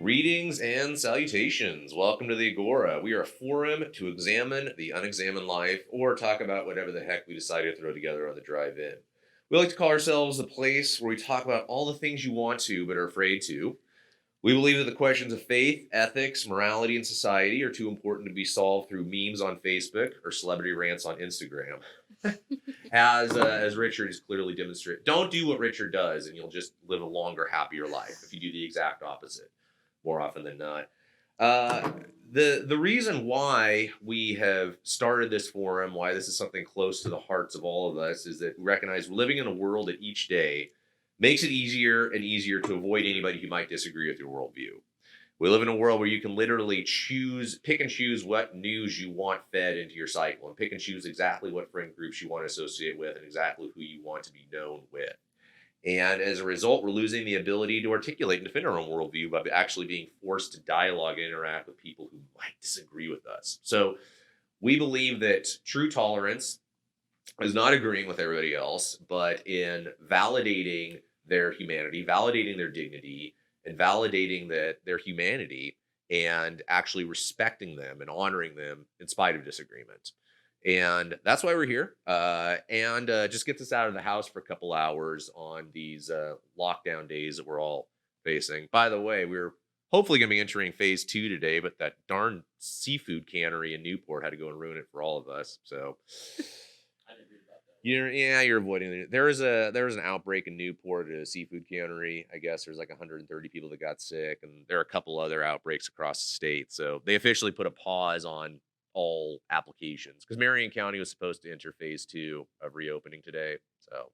Greetings and salutations. Welcome to the Agora. We are a forum to examine the unexamined life or talk about whatever the heck we decide to throw together on the drive in. We like to call ourselves the place where we talk about all the things you want to but are afraid to. We believe that the questions of faith, ethics, morality, and society are too important to be solved through memes on Facebook or celebrity rants on Instagram. As Richard has clearly demonstrated. Don't do what Richard does and you'll just live a longer, happier life if you do the exact opposite. More often than not. The reason why we have started this forum, why this is something close to the hearts of all of us, is that we recognize we're living in a world that each day makes it easier and easier to avoid anybody who might disagree with your worldview. We live in a world where you can literally pick and choose what news you want fed into your cycle, and pick and choose exactly what friend groups you want to associate with and exactly who you want to be known with. And as a result, we're losing the ability to articulate and defend our own worldview by actually being forced to dialogue and interact with people who might disagree with us. So we believe that true tolerance is not agreeing with everybody else, but in validating their humanity, validating their dignity, and validating that their humanity, and actually respecting them and honoring them in spite of disagreement. And that's why we're here. Just get this out of the house for a couple hours on these lockdown days that we're all facing. By the way, we're hopefully going to be entering phase 2 today, but that darn seafood cannery in Newport had to go and ruin it for all of us. So I didn't read about that. You're avoiding it. There was an outbreak in Newport at a seafood cannery. I guess there's like 130 people that got sick, and there are a couple other outbreaks across the state. So they officially put a pause on all applications because Marion County was supposed to enter phase 2 of reopening today. So,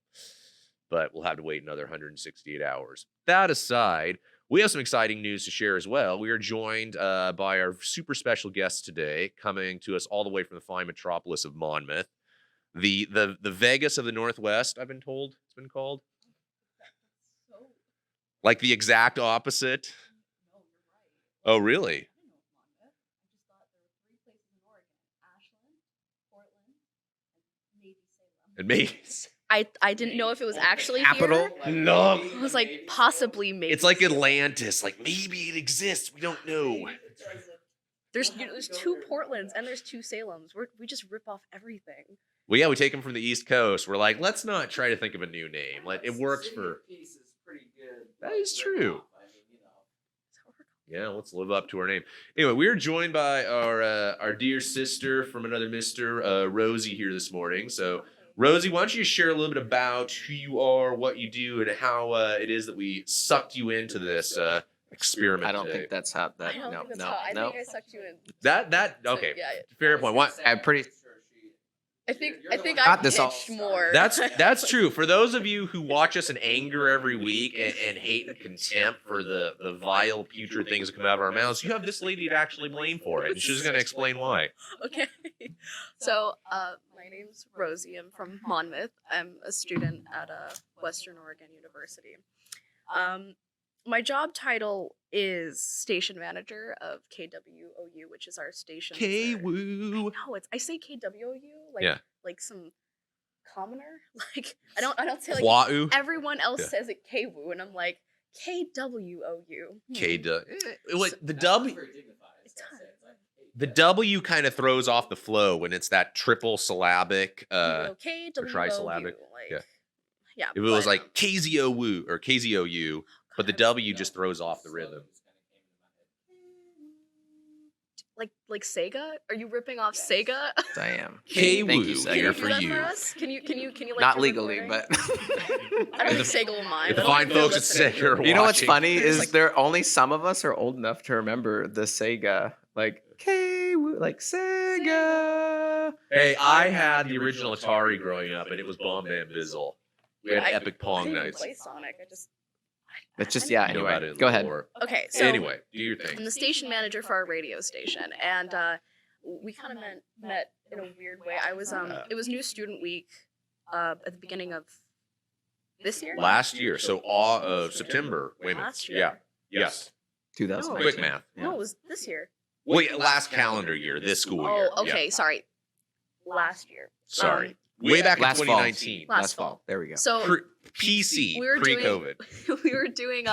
but we'll have to wait another 168 hours. That aside, we have some exciting news to share as well. We are joined by our super special guest today, coming to us all the way from the fine metropolis of Monmouth, the Vegas of the Northwest. I've been told it's been called, like the exact opposite. No, you're right. Oh, really? And maybe I didn't know if it was actually capital. Here. No. I was like, possibly, maybe. It's like Atlantis. Like maybe it exists. We don't know. There's 2 Portlands and there's 2 Salems. We just rip off everything. Well, yeah, we take them from the East Coast. We're like, let's not try to think of a new name. Like it works for. That is true. Yeah, let's live up to our name. Anyway, we are joined by our dear sister from another Mr. Rosie here this morning. So. Rosie, why don't you share a little bit about who you are, what you do, and how it is that we sucked you into this experiment? I don't today. think that's how that. I don't No, think that's no, how. I no. think I sucked you in. That okay. So, yeah, fair point. What? I'm pretty. I think I Got this all. pitched more. That's true. For those of you who watch us in anger every week and hate and contempt for the vile, putrid things that come out of our mouths, you have this lady to actually blame for it, and she's going to explain why. Okay. So, my name's Rosie. I'm from Monmouth. I'm a student at Western Oregon University. My job title is station manager of KWOU, which is our station. KWOU. No, I say KWOU like Yeah. like some commoner. Like I don't say like Kwa'u. everyone else Yeah. says it KWOU, and I'm like KWOU. The W. The W kind of throws off the flow when it's that triple syllabic or trisyllabic. Like, yeah. If it was like KZOU or KZOU, but the W just throws off the rhythm. Like Sega? Are you ripping off Sega? I am. KWOU. Thank you, Here Can you for do that you. for us? Can you like Not do a legally, recording? but. I don't think Sega will mind. If the I don't fine think they're folks at listening. Sega are watching. You know what's funny It's is like- there only some of us are old enough to remember the Sega, like like Sega. Hey, I had the original Atari growing up, and it was Bomb Bambizzle. We had I- epic I Pong didn't even nights. play Sonic. It's just yeah. You know about it Anyway, in go the ahead. lore. Okay, so Anyway, do your I'm thing. the station manager for our radio station, and we kind of met in a weird way. I was it was New Student Week at the beginning of this year. Last year, so September. Wait a minute. Last year. Yeah. Yes. 2000. Quick math. No, it was this year. Wait, last calendar year, this school year. Oh, okay, sorry. last year. Sorry. Way back in Last fall. 2019. Last Last fall. fall. There we go. So PC, we were pre-COVID. we were doing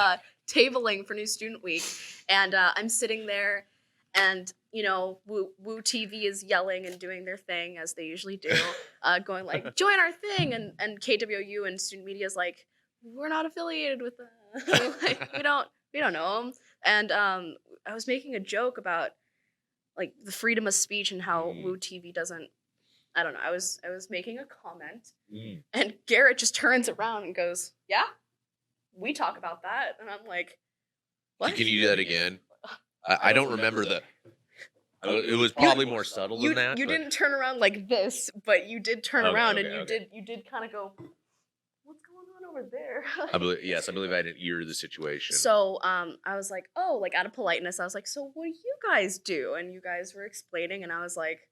tabling for New Student Week, and I'm sitting there, and Woo TV is yelling and doing their thing as they usually do, going like, join our thing, and KWU and student media is like, we're not affiliated with them. Like, we don't know them. And I was making a joke about like the freedom of speech and how Woo TV doesn't. I don't know. I was making a comment, and Garrett just turns around and goes, "Yeah, we talk about that." And I'm like, "What? Can you do that again? I don't remember the. It was probably more subtle than that. You but- didn't turn around like this, but you did turn around, and okay. you did kind of go, "What's going on over there?" I believe I didn't ear the situation. So I was like, "Oh, like out of politeness, I was like, so what do you guys do?" And you guys were explaining, and I was like,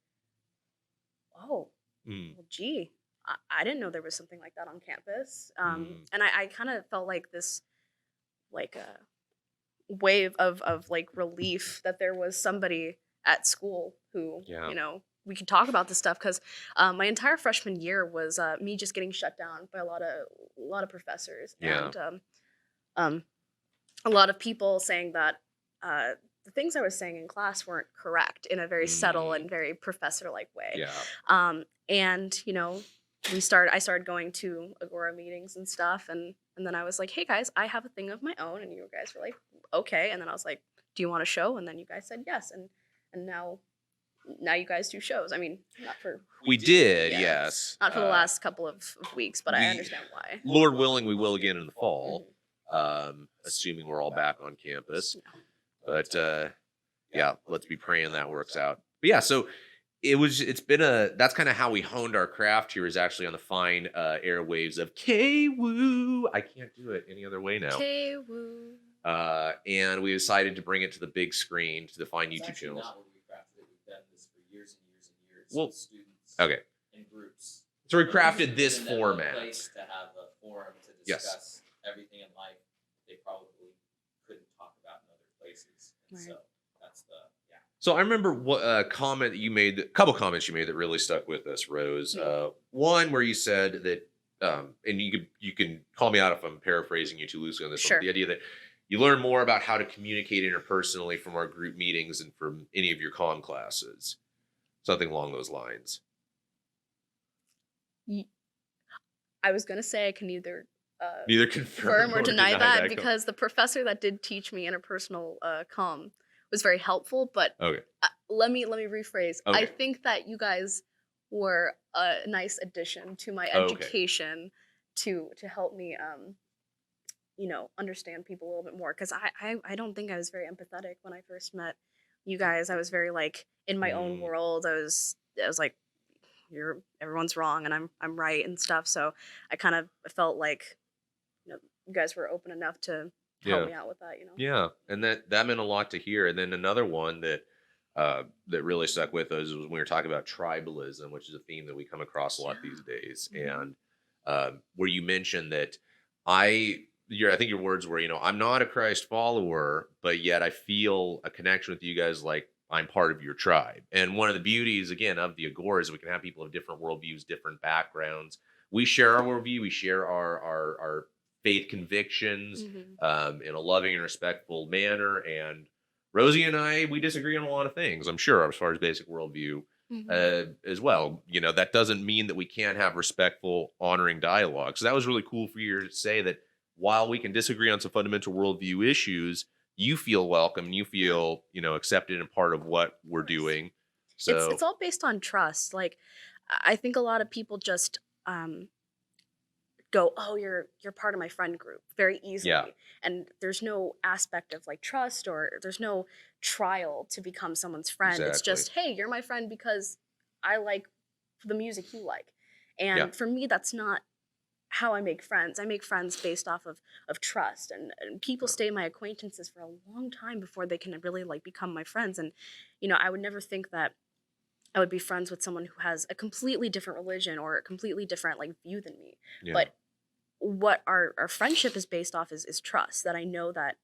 "Oh, well, gee, I didn't know there was something like that on campus." And I kind of felt like this, like a wave of like relief that there was somebody at school who, we could talk about this stuff, because my entire freshman year was me just getting shut down by a lot of professors, and a lot of people saying that the things I was saying in class weren't correct in a very subtle and very professor-like way. Yeah. And I started going to Agora meetings and stuff, and then I was like, hey guys, I have a thing of my own, and you guys were like, okay. And then I was like, do you want a show? And then you guys said yes, and now you guys do shows. I mean, not for We did, yes. not for the last couple of weeks, but I understand why. Lord willing, we will again in the fall, assuming we're all back on campus. But yeah, let's be praying that works out. But yeah, so that's kind of how we honed our craft here, is actually on the fine airwaves of K-Woo. I can't do it any other way now. K-Woo. And we decided to bring it to the big screen, to the fine YouTube channels. Not what we crafted it. We've done this for years and years and years Well, with students okay. and groups. So we crafted this Given them a format. place to have a forum to Yes. discuss everything in life they probably couldn't talk about in other places. And Right. so that's the So I remember what comment that you made, a couple comments you made that really stuck with us, Rose. One where you said that, and you can call me out if I'm paraphrasing you too loosely on this. Sure. One, the idea that you learn more about how to communicate interpersonally from our group meetings and from any of your comm classes, something along those lines. I was gonna say I can either Neither confirm or deny that, com- because the professor that did teach me interpersonal comm was very helpful. But Okay. let me rephrase. Okay. I think that you guys were a nice addition to my Okay. education to help me understand people a little bit more, because I don't think I was very empathetic when I first met you guys. I was very like in my own world. I was like, everyone's wrong and I'm right and stuff. So I kind of felt like you guys were open enough to help me out with that. Yeah, and that meant a lot to hear. And then another one that really stuck with us was when we were talking about tribalism, which is a theme that we come across a lot these days. And where you mentioned that I think your words were, I'm not a Christ follower, but yet I feel a connection with you guys, like I'm part of your tribe. And one of the beauties, again, of the Agora is we can have people of different worldviews, different backgrounds. We share our worldview, we share our faith convictions in a loving and respectful manner. And Rosie and I, we disagree on a lot of things, I'm sure, as far as basic worldview as well. That doesn't mean that we can't have respectful, honoring dialogue. So that was really cool for you to say that while we can disagree on some fundamental worldview issues, you feel welcome and you feel, accepted and part of what we're doing. So it's all based on trust. Like, I think a lot of people just go, oh, you're part of my friend group very easily. Yeah. And there's no aspect of like trust, or there's no trial to become someone's friend. Exactly. It's just, hey, you're my friend because I like the music you like. And for me, that's not how I make friends. I make friends based off of trust, and people stay my acquaintances for a long time before they can really like become my friends. And I would never think that I would be friends with someone who has a completely different religion or a completely different like view than me. Yeah. But what our friendship is based off is trust, that I know that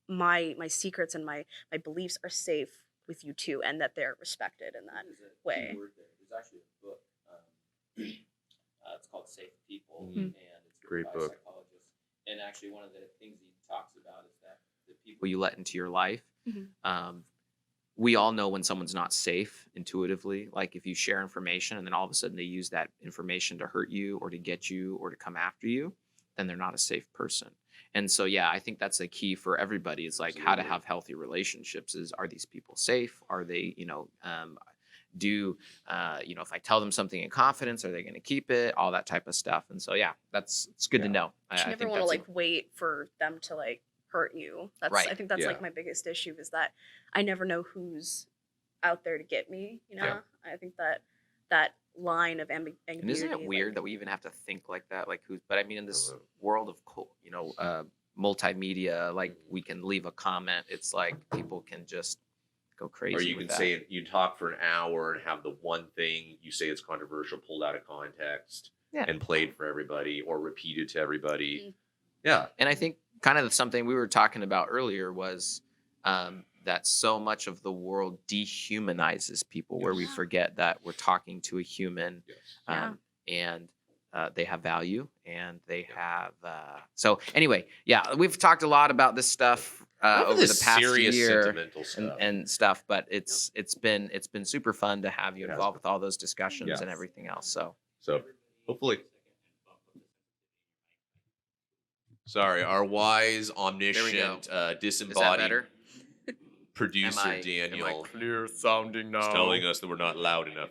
my secrets and my beliefs are safe with you too, and that they're respected in that way. Word there. there's actually a book. It's called Safe People, Mhm. and it's Great written by book. a psychologist. And actually, one of the things he talks about is that the people you let into your life, Mhm. we all know when someone's not safe intuitively. Like if you share information and then all of a sudden they use that information to hurt you or to get you or to come after you, then they're not a safe person. And so, yeah, I think that's the key for everybody is like how to Absolutely. have healthy relationships is, are these people safe? Are they, if I tell them something in confidence, are they going to keep it? All that type of stuff. And so, yeah, it's good to Yeah. know. But you I never think want to that's like wait for them to like hurt you. I Right. think that's Yeah. like my biggest issue is that I never know who's out there to get me. Yeah. I think that line of ambiguity. And isn't it weird that we even have to think like that? Like who's? But I mean, in this Mhm. world of multimedia, like we can leave a comment. It's like people can just go crazy. Or you with can that. say you talk for an hour and have the one thing you say is controversial pulled out of context Yeah. and played for everybody or repeated to everybody. Mm. Yeah. And I think kind of something we were talking about earlier was that so much of the world dehumanizes people, where we Yes. forget that we're talking to a human, Yes. Yeah. and they have value, and they have. So anyway, yeah, we've talked a lot about this stuff Enough of over this the past serious, year sentimental stuff. and stuff, but it's been super fun to have you It has involved been. with all those discussions Yeah. and everything else. So. So hopefully. Sorry, our wise, omniscient, Is that disembodied better? producer Am I Daniel Clear sounding now. is telling us that we're not loud enough.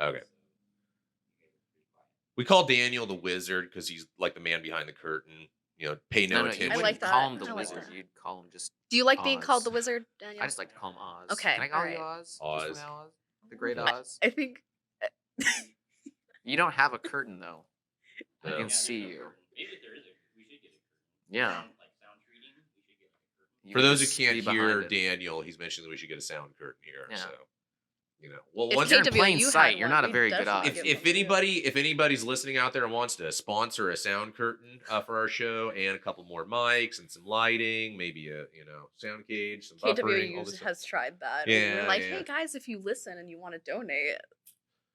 Okay. We call Daniel the wizard because he's like the man behind the curtain. Pay no you attention. I wouldn't like that. call him the I like wizard. that. You'd call him just. Do you like being called Oz. the wizard, Daniel? I just like to call him Oz. Okay, Can I call you alright. Oz? Oz. Just for now, Oz? The great Yeah. Oz. I think You don't have a curtain though. I No. can see you. Maybe if there is we should get a curtain. Yeah. Like sound treating, we should get a curtain. You For can those who just can't be behind hear it. Daniel, he's mentioned that we should get a sound curtain here. Yeah. So, well, If once you're in KWU plain had sight, one, you're not a we'd very good definitely Oz. give if them. if anybody's listening out there and wants to sponsor a sound curtain for our show and a couple more mics and some lighting, maybe a sound cage, some buffering, all KWU this stuff. has tried that. Yeah, we were like, yeah. hey guys, if you listen and you want to donate,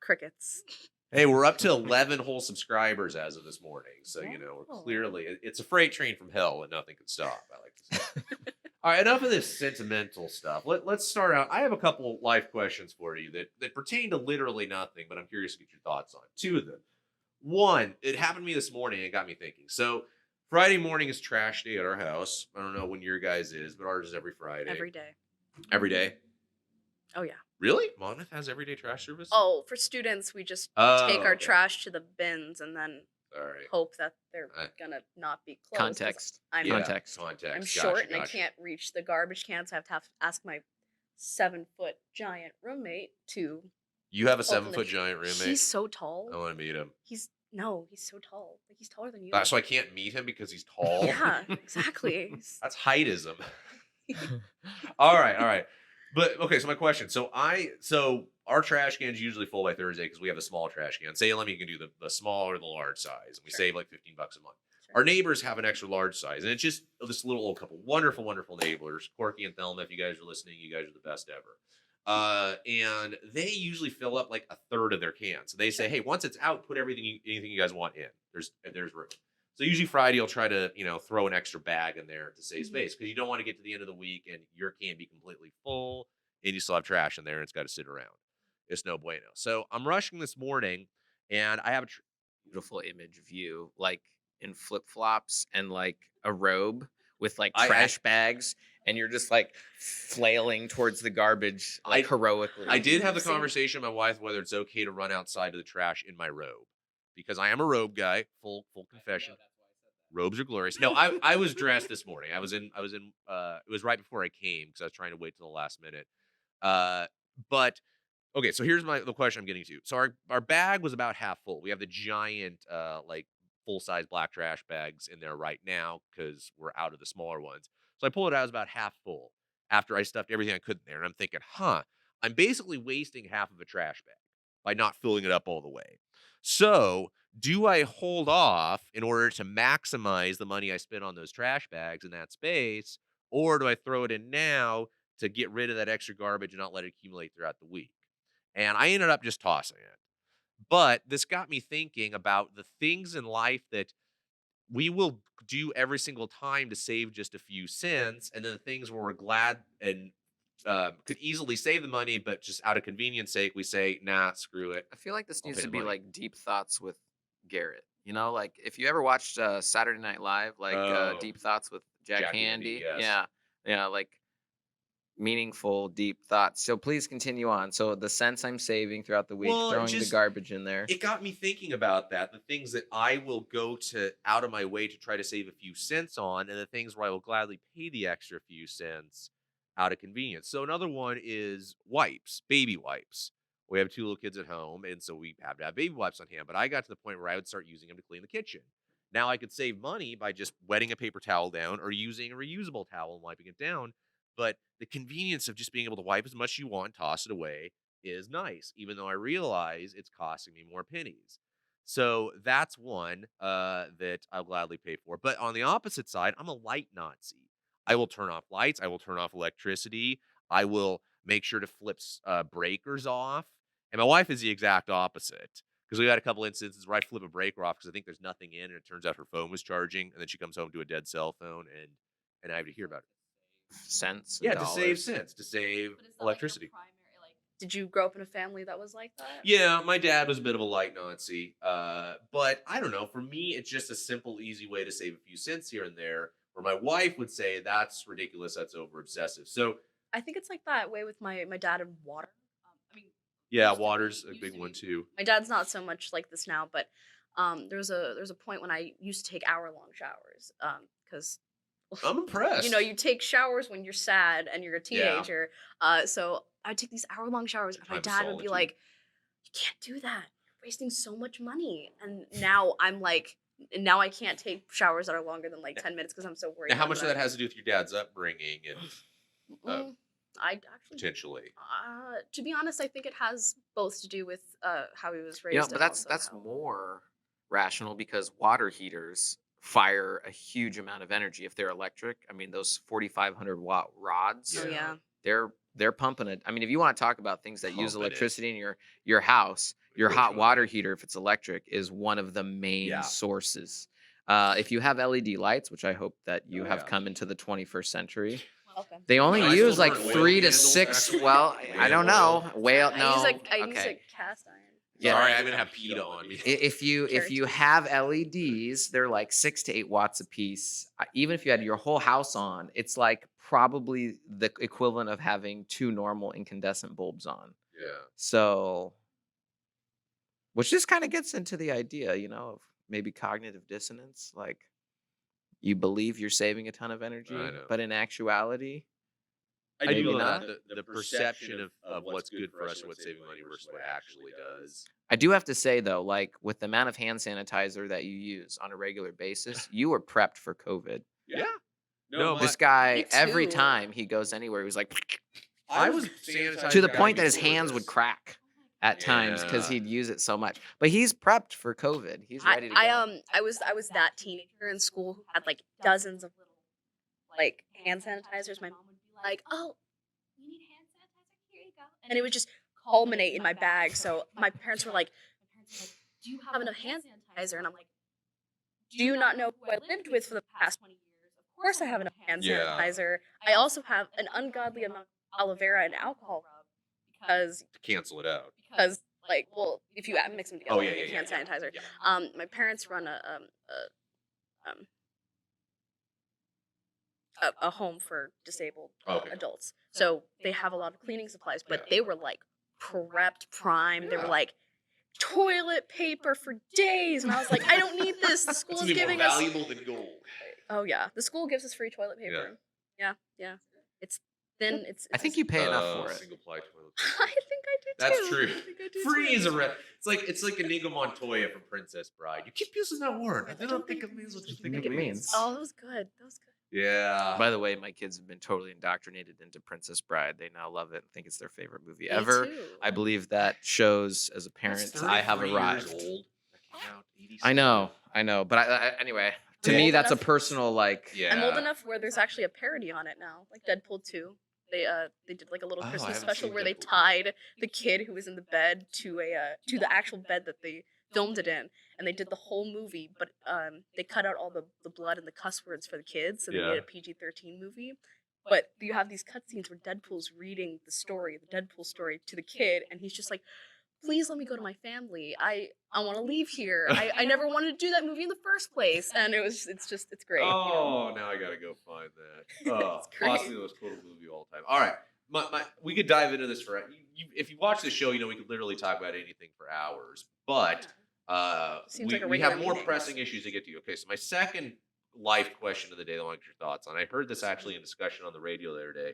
crickets. Hey, we're up to 11 whole subscribers as of this morning, so we're Oh. clearly it's a freight train from hell and nothing can stop. I like to say. All right, enough of this sentimental stuff. Let's start out. I have a couple life questions for you that pertain to literally nothing, but I'm curious to get your thoughts on. Two of them. One, it happened to me this morning and it got me thinking. So Friday morning is trash day at our house. I don't know when your guys is, but ours is every Friday. Every day. Every day? Oh yeah. Really? Monmouth has everyday trash service? Oh, for students, we just Oh, take our okay. trash to the bins and then All right. hope that they're I- gonna not be closed. 'cause Context. I'm Yeah, Context. Context. I'm Gotcha, short and I gotcha. can't reach the garbage cans. So I have to ask my 7-foot giant roommate to. You have a open the 7-foot sh- giant roommate? He's so tall. I want to meet him. He's so tall. Like he's taller than you. So I can't meet him because he's tall? Yeah, exactly. He's- That's heightism. All right. But okay, so my question. So our trash can's usually full by Thursday because we have a small trash can. Say you can do the small or the large size, and we Sure. save like $15 a month. Sure. Our neighbors have an extra large size, and it's just this little old couple, wonderful, wonderful neighbors, Corky and Thelma. If you guys are listening, you guys are the best ever. And they usually fill up like a third of their can. So they say, hey, once it's out, put anything you guys want in. There's room. So usually Friday you'll try to throw an extra bag in there to save space because you don't want to get to the end of the week and your can be completely full and you still have trash in there and it's got to sit around. It's no bueno. So I'm rushing this morning and I have a Beautiful image of you, like in flip flops and like a robe with like I- trash bags, and you're just like flailing towards the garbage like heroically. I did have the Same. conversation with my wife whether it's okay to run outside to the trash in my robe because I am a robe guy. Full confession. Robes are glorious. No, I was dressed this morning. I was in it was right before I came because I was trying to wait till the last minute. But okay, so here's the question I'm getting to. So our bag was about half full. We have the giant like full-size black trash bags in there right now because we're out of the smaller ones. So I pulled it out, it was about half full after I stuffed everything I could in there. And I'm thinking, I'm basically wasting half of a trash bag by not filling it up all the way. So do I hold off in order to maximize the money I spent on those trash bags in that space? Or do I throw it in now to get rid of that extra garbage and not let it accumulate throughout the week? And I ended up just tossing it. But this got me thinking about the things in life that we will do every single time to save just a few cents, and then the things where we're glad and could easily save the money, but just out of convenience sake, we say, "Nah, screw it." I feel like this I'll needs pay to the be money. like deep thoughts with Garrett. You know, like if you ever watched Saturday Night Live, like Oh, Deep Thoughts with Jack Jack Handy, Handy. yes. Yeah. Yeah. Like meaningful, deep thoughts. So please continue on. So the cents I'm saving throughout the week, Well, throwing the garbage in there. it got me thinking about that. The things that I will go to out of my way to try to save a few cents on, and the things where I will gladly pay the extra few cents out of convenience. So another one is wipes, baby wipes. We have 2 little kids at home, and so we have to have baby wipes on hand. But I got to the point where I would start using them to clean the kitchen. Now I could save money by just wetting a paper towel down or using a reusable towel and wiping it down. But the convenience of just being able to wipe as much as you want, toss it away, is nice, even though I realize it's costing me more pennies. So that's one that I'll gladly pay for. But on the opposite side, I'm a light Nazi. I will turn off lights. I will turn off electricity. I will make sure to flip breakers off. And my wife is the exact opposite because we had a couple instances where I flip a breaker off because I think there's nothing in, and it turns out her phone was charging, and then she comes home to a dead cell phone, and I have to hear about it. Cents. Yeah, and to save dollars. cents, to save But is that, like, your electricity. primary, like, did you grow up in a family that was like that? Yeah, my dad was a bit of a light Nazi. But I don't know. For me, it's just a simple, easy way to save a few cents here and there. Where my wife would say, that's ridiculous, that's over obsessive. So I think it's like that way with my dad and water. I mean, yeah, used to water's be- a used big to one be. too. My dad's not so much like this now, but there's a point when I used to take hour-long showers because I'm impressed. you know, you take showers when you're sad and you're a Yeah. teenager. So I'd take these hour-long showers, and my Time of dad would be solitude. like, "You can't do that. You're wasting so much money." And now I'm like, now I can't take showers that are longer than like 10 minutes because I'm so worried. Now, how about much of that has to do with your dad's upbringing and I actually, potentially? to be honest, I think it has both to do with how he was raised. Yeah, but and that's also how- more rational because water heaters fire a huge amount of energy if they're electric. I mean, those 4,500-watt rods. Oh yeah. They're pumping it. I mean, if you want to talk about things that use Pumping it. electricity in your house, your Go hot try water it. heater, if it's electric, is one of the main Yeah. sources. If you have LED lights, which I hope that you Oh, have yeah. come into the 21st century, Welcome. they only No, I use still like burn whale 3 to candles, 6. actually. Well, I don't Whale know. Whale, no. I use okay. a cast iron. Yeah. Sorry, I'm gonna have PETA on me. If you have LEDs, they're like 6 to 8 watts a piece. Even if you had your whole house on, it's like probably the equivalent of having 2 normal incandescent bulbs on. Yeah. So, which just kind of gets into the idea, of maybe cognitive dissonance. Like, you believe you're saving a ton of energy, I know. but in actuality, I Maybe do love not. that the perception of what's good for us and what's saving money versus what it actually does. I do have to say though, like with the amount of hand sanitizer that you use on a regular basis, you were prepped for COVID. Yeah. No, This Me guy, every too. time he goes anywhere, he was like, I was sanitizing to the guy point that his before hands would this. crack at times because Yeah. he'd use it so much. But he's prepped for COVID. He's ready to go. I was that teenager in school who had like dozens of little like hand sanitizers. My mom would be like, "Oh, you need hand sanitizer? Here you go." And it would just culminate in my bag. So my parents were like, "Do you have enough hand sanitizer?" And I'm like, "Do you not know who I lived with for the past 20 years? Of course I have enough hand Yeah. sanitizer. I also have an ungodly amount of aloe vera and alcohol rub because To cancel it out. like, well, if you mix them together, Oh, you yeah, make yeah, hand yeah. sanitizer. Yeah. My parents run a home for disabled Okay. adults, so they have a lot of cleaning supplies. But Yeah. they were like prepped, primed. They were Yeah. like toilet paper for days, and I was like, I don't need this. The school's It's giving more us. valuable than gold. Oh yeah, the school gives us free toilet paper. Yeah. It's thin. It's. I think you pay enough for it. Single ply toilet. I think I do too. That's I true. think I do Free too. is a rep. It's like Inigo Montoya from Princess Bride. You keep using that word. I don't think it means what you think it means. Oh, that was good. That was good. Yeah. By the way, my kids have been totally indoctrinated into Princess Bride. They now love it and think it's their favorite movie Me ever. too. I believe that shows as a parent, That's I have 33 years arrived. old. That came out 87. I know. But anyway, to I'm me, old that's a enough- personal, like, Yeah. I'm old enough where there's actually a parody on it now, like Deadpool 2. they did like a little Oh, I Christmas haven't special seen where they Deadpool. tied the kid who was in the bed to to the actual bed that they filmed it in, and they did the whole movie, but they cut out all the blood and the cuss words for the kids, so they made Yeah. a PG-13 movie. But you have these cutscenes where Deadpool's reading the Deadpool story to the kid, and he's just like, please let me go to my family. I want to leave here. I never wanted to do that movie in the first place. And it's great. Oh, now I gotta go find that. Oh, It's great. possibly the most quotable movie of all time. All right, we could dive into this for if you watch the show, we could literally talk about anything for hours. But Seems like a we have regular more meeting. pressing issues to get to. Okay, so my second life question of the day that I want your thoughts on. I heard this actually in discussion on the radio the other day.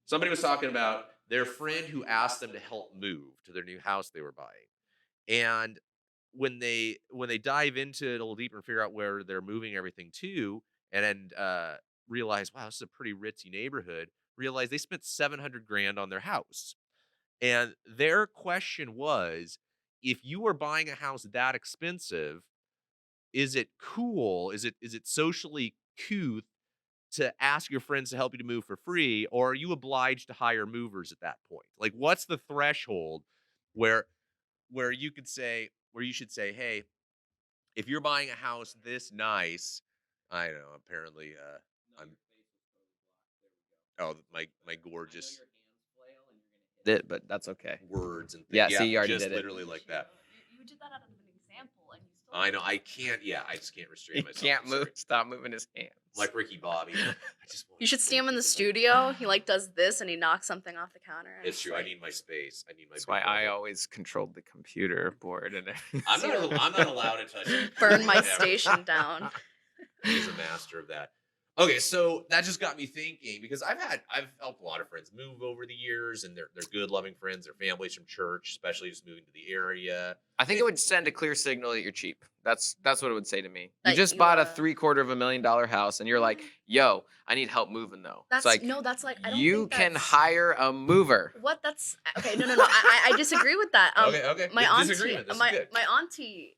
Somebody was talking about their friend who asked them to help move to their new house they were buying. And when they dive into it a little deeper and figure out where they're moving everything to, and then realize, wow, this is a pretty ritzy neighborhood, realize they spent 700 grand on their house. And their question was, if you were buying a house that expensive, is it cool? Is it socially couth to ask your friends to help you to move for free, or are you obliged to hire movers at that point? Like, what's the threshold where you could say, where you should say, hey, if you're buying a house this nice, I don't know, apparently, I'm, oh, my gorgeous It, but that's okay. words and things. Yeah, see, you already just did it. literally like that. You did that out of an example, and you still. I know, I can't, I just can't restrain He myself. can't I'm sorry. move. Stop moving his hands. Like Ricky Bobby. I just You should see him in the studio. He like does this, and he knocks something off the counter. and It's true. like- I need my space. I need my. That's big why I brother. always controlled the computer board and everything. I'm not allowed to touch it. burn my Ever. station down. He's a master of that. Okay, so that just got me thinking because I've helped a lot of friends move over the years, and they're good, loving friends. They're families from church, especially just moving to the area. I think it would send a clear signal that you're cheap. That's what it would say to me. You That just you, bought a $750,000 house, and you're like, "Yo, I need help moving though." That's it's like that's like I don't you think can that's- hire a mover. What? That's okay. No. I disagree with that. Okay. My auntie, Disagreement. This is my good. my auntie,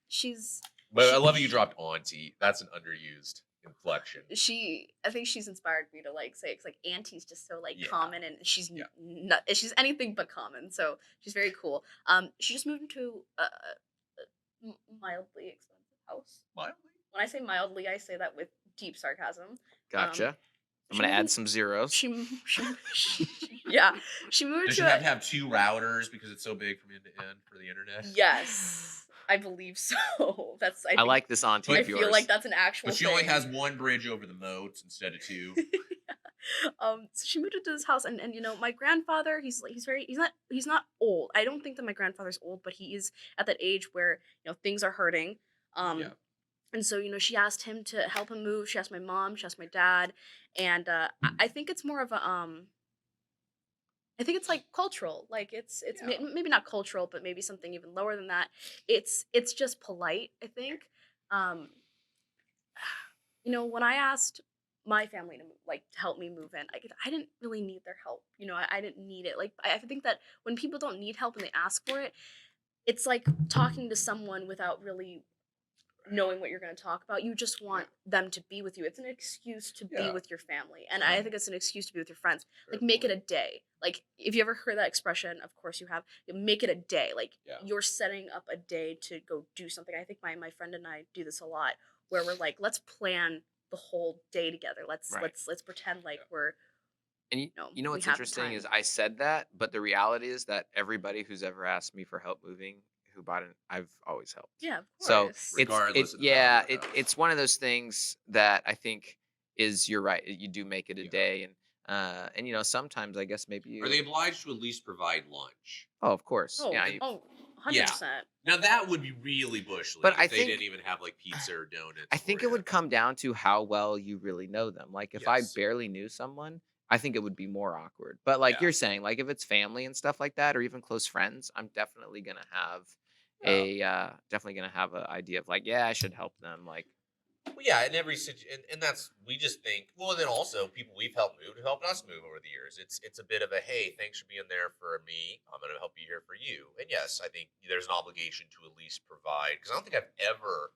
she's But I love how you dropped auntie. That's an underused inflection. I think she's inspired me to like say it's like auntie's just so like Yeah. common, and she's Yeah. not she's anything but common. So she's very cool. She just moved into a mildly expensive house. Mildly? When I say mildly, I say that with deep sarcasm. Gotcha. I'm she gonna add moved- some zeros. She yeah, she moved Does to she have to have two routers because it's so big from end to end for the internet? yes, I believe so. I I think- like this auntie I of yours. feel like that's an actual. But she only thing. has one bridge over the moat instead of two. So she moved into this house, and my grandfather, he's not old. I don't think that my grandfather's old, but he is at that age where things are hurting. Yeah. And so she asked him to help him move. She asked my mom. She asked my dad, and I think it's more of a I think it's like cultural. Like it's Yeah. maybe not cultural, but maybe something even lower than that. It's just polite. I think. When I asked my family to help me move in, I didn't really need their help. I didn't need it. Like I think that when people don't need help and they ask for it, it's like talking to someone without really knowing what you're going to talk about. You just want them to be with you. It's an excuse to be Yeah. with your family, and I think it's an excuse to be with your friends. Fair Like make it point. a day. Like if you ever heard that expression, of course you have. Make it a day. Like Yeah. you're setting up a day to go do something. I think my friend and I do this a lot, where we're like, let's plan the whole day together. Let's Right. let's pretend like Yeah. we're. And you we know what's have the interesting time. is I said that, but the reality is that everybody who's ever asked me for help moving, who bought it, I've always helped. Yeah, of So course. Regardless of the yeah, value of the house. it's one of those things that I think is you're right. You do make it a Yeah. day, and sometimes I guess maybe you. Are they obliged to at least provide lunch? Oh, of course. Oh, yeah. 100%. Now that would be really bush league But if I they think- didn't even have like pizza or donuts. I think for it you. would come down to how well you really know them. Like if I Yes. barely knew someone, I think it would be more awkward. But like Yeah. you're saying, like if it's family and stuff like that, or even close friends, I'm definitely gonna have definitely gonna have an idea of like, yeah, I should help them. Like, Well, yeah, in every situation, and that's we just think. Well, and then also people we've helped move have helped us move over the years. It's a bit of a hey, thanks for being there for me. I'm going to help be here for you. And yes, I think there's an obligation to at least provide because I don't think I've ever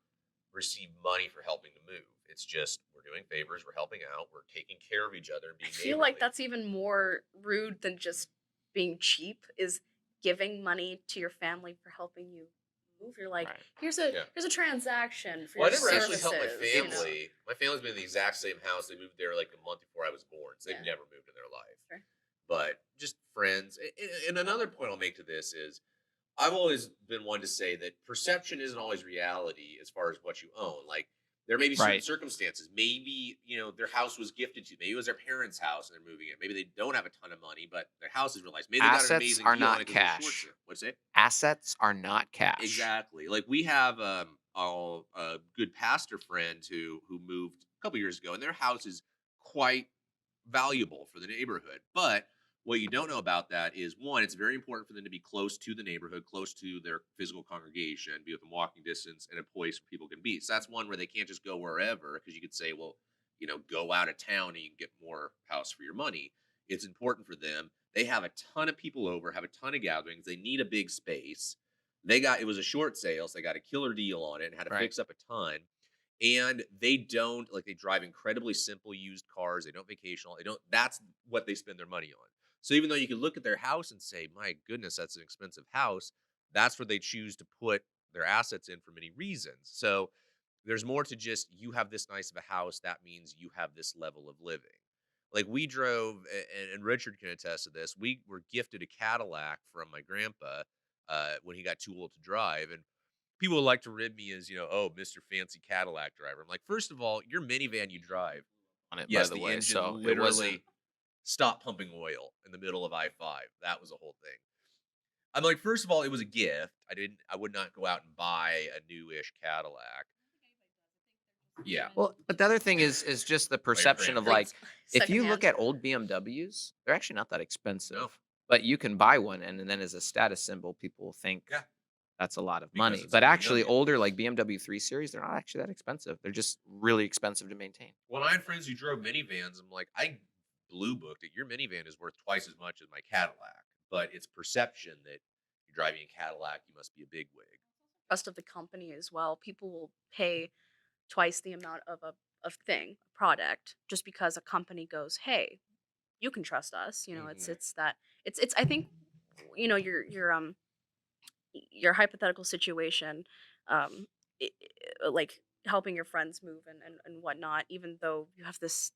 receive money for helping to move. It's just we're doing favors, we're helping out, we're taking care of each other and I being feel like neighborly. that's even more rude than just being cheap, is giving money to your family for helping you move. You're like, Right. Yeah. here's a transaction for Well, I your never actually services. helped my you know? family. My family's been in the exact same house. They moved there like a month before I was born, so they've Yeah. never moved in their life. Sure. But just friends. And another point I'll make to this is I've always been one to say that perception isn't always reality as far as what you own. Like there may be certain Right. circumstances. Maybe, their house was gifted to. Maybe it was their parents' house and they're moving it. Maybe they don't have a ton of money, but their house is real nice. Maybe they got an Assets amazing are deal on not it because they're short cash. sale. What's it? Assets are not cash. Exactly. Like we have a good pastor friend who moved a couple years ago, and their house is quite valuable for the neighborhood. But what you don't know about that is one, it's very important for them to be close to the neighborhood, close to their physical congregation, be within walking distance, and a place where people can be. So that's one where they can't just go wherever, because you could say, well, go out of town and you can get more house for your money. It's important for them. They have a ton of people over, have a ton of gatherings. They need a big space. It was a short sale, so they got a killer deal on it and had to Right. fix up a ton. And they don't like they drive incredibly simple used cars. They don't vacational. They don't. That's what they spend their money on. So even though you can look at their house and say, "My goodness, that's an expensive house," that's where they choose to put their assets in for many reasons. So there's more to just you have this nice of a house. That means you have this level of living. Like we drove, and Richard can attest to this. We were gifted a Cadillac from my grandpa when he got too old to drive, and people like to rib me as oh, Mr. Fancy Cadillac driver. I'm like, first of all, your minivan you drive, On it, yes, by the the way. engine So it literally wasn't. stopped pumping oil in the middle of I-5. That was a whole thing. I'm like, first of all, it was a gift. I would not go out and buy a newish Cadillac. Yeah. Well, but the other thing is just the perception of like, if you look at old BMWs, they're actually not that expensive. No. But you can buy one, and then as a status symbol, people will think Yeah. that's a lot of Because money. it's a But actually, BMW. older like BMW 3 Series, they're not actually that expensive. They're just really expensive to maintain. When I had friends who drove minivans, I'm like, I blue booked it. Your minivan is worth twice as much as my Cadillac, but it's perception that you're driving a Cadillac, you must be a bigwig. Trust of the company as well. People will pay twice the amount of a product, just because a company goes, "Hey, you can trust us." Mhm. It's I think your hypothetical situation, um, like helping your friends move and whatnot, even though you have this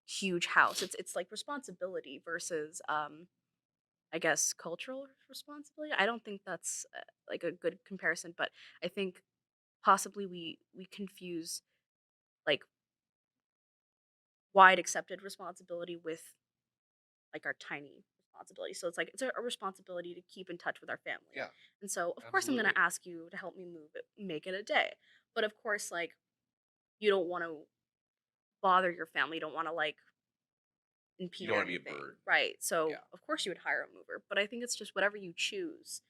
huge house. It's like responsibility versus I guess cultural responsibility. I don't think that's like a good comparison, but I think possibly we confuse like wide accepted responsibility with like our tiny responsibility. So it's like it's a responsibility to keep in touch with our family. Yeah. And so of course I'm going Absolutely. to ask you to help me move it, make it a day. But of course, like, you don't want to bother your family. You don't want to like impede don't wanna be a anything. burden. Right. So Yeah. of course you would hire a mover. But I think it's just whatever you choose,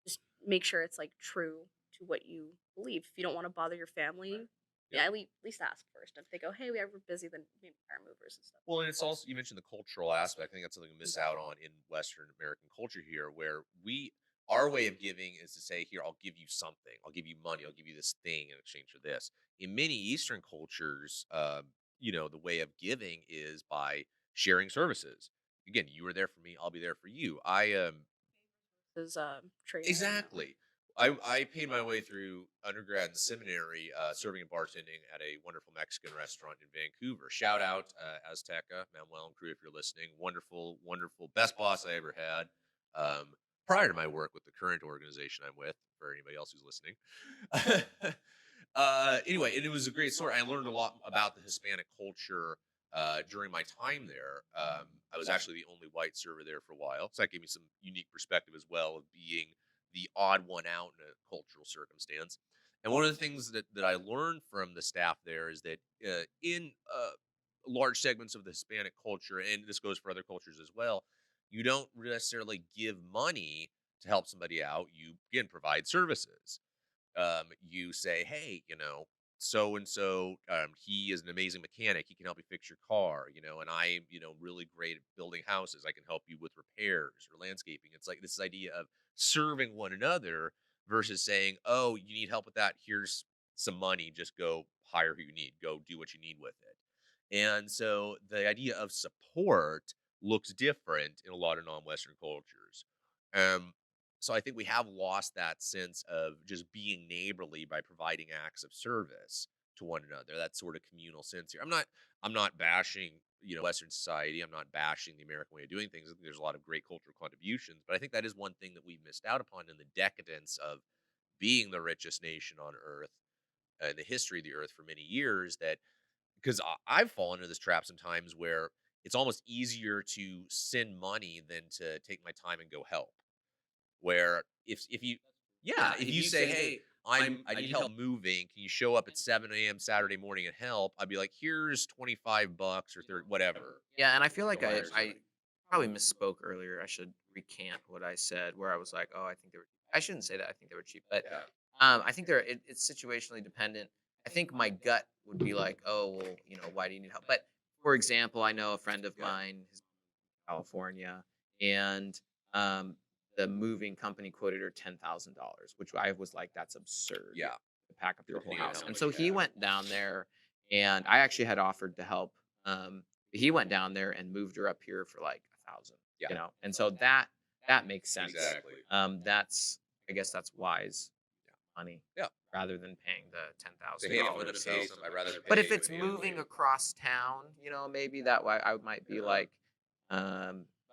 just make sure it's like true to what you believe. If you don't want to bother your family, Yeah. yeah, at least ask first. If they go, "Hey, we're busy," then maybe hire movers and stuff. Well, and it's also you mentioned the cultural aspect. I think that's something we miss out on in Western American culture here, where our way of giving is to say, "Here, I'll give you something. I'll give you money. I'll give you this thing in exchange for this." In many Eastern cultures, the way of giving is by sharing services. Again, you were there for me. I'll be there for you. Is trade. Exactly. I paid my way through undergrad and seminary serving and bartending at a wonderful Mexican restaurant in Vancouver. Shout out Azteca, Manuel and crew if you're listening. Wonderful, wonderful, best boss I ever had. Prior to my work with the current organization I'm with, for anybody else who's listening. Anyway, and it was a great story. I learned a lot about the Hispanic culture during my time there. I was actually the only white server there for a while, so that gave me some unique perspective as well of being the odd one out in a cultural circumstance. And one of the things that I learned from the staff there is that in large segments of the Hispanic culture, and this goes for other cultures as well, you don't necessarily give money to help somebody out. You again provide services. You say, hey, so and so, he is an amazing mechanic. He can help you fix your car, and I'm, really great at building houses. I can help you with repairs or landscaping. It's like this idea of serving one another versus saying, oh, you need help with that. Here's some money, just go hire who you need, go do what you need with it. And so the idea of support looks different in a lot of non-Western cultures. Um, so I think we have lost that sense of just being neighborly by providing acts of service to one another. That sort of communal sense here. I'm not bashing, Western society. I'm not bashing the American way of doing things. I think there's a lot of great cultural contributions, but I think that is one thing that we've missed out upon in the decadence of being the richest nation on earth, in the history of the earth for many years. That because I've fallen into this trap sometimes where it's almost easier to send money than to take my time and go help. Where if you yeah, if you say, "Hey, I need help moving. Can you show up at 7 a.m. Saturday morning and help?" I'd be like, "Here's 25 bucks or 30, whatever." Yeah, and I feel like Go hire I somebody. probably misspoke earlier. I should recant what I said, where I was like, "Oh, I think they were." I shouldn't say that. I think they were cheap, but Yeah. I think it's situationally dependent. I think my gut would be like, "Oh, well, why do you need help?" But for example, I know a friend of Yeah. mine, is in California, and um, the moving company quoted her $10,000, which I was like, "That's absurd Yeah. to pack up your whole Depending on house." how And much so he cash. went down there, and I actually had offered to help. Um, he went down there and moved her up here for like 1,000, Yeah. and so that makes sense. Exactly. That's I guess that's wise money Yeah. rather than paying the ten Say, thousand "Hey, if I'm gonna dollars. pay So, some, I'd rather but pay if my it's family." moving across town, maybe that way I might be Yeah. like,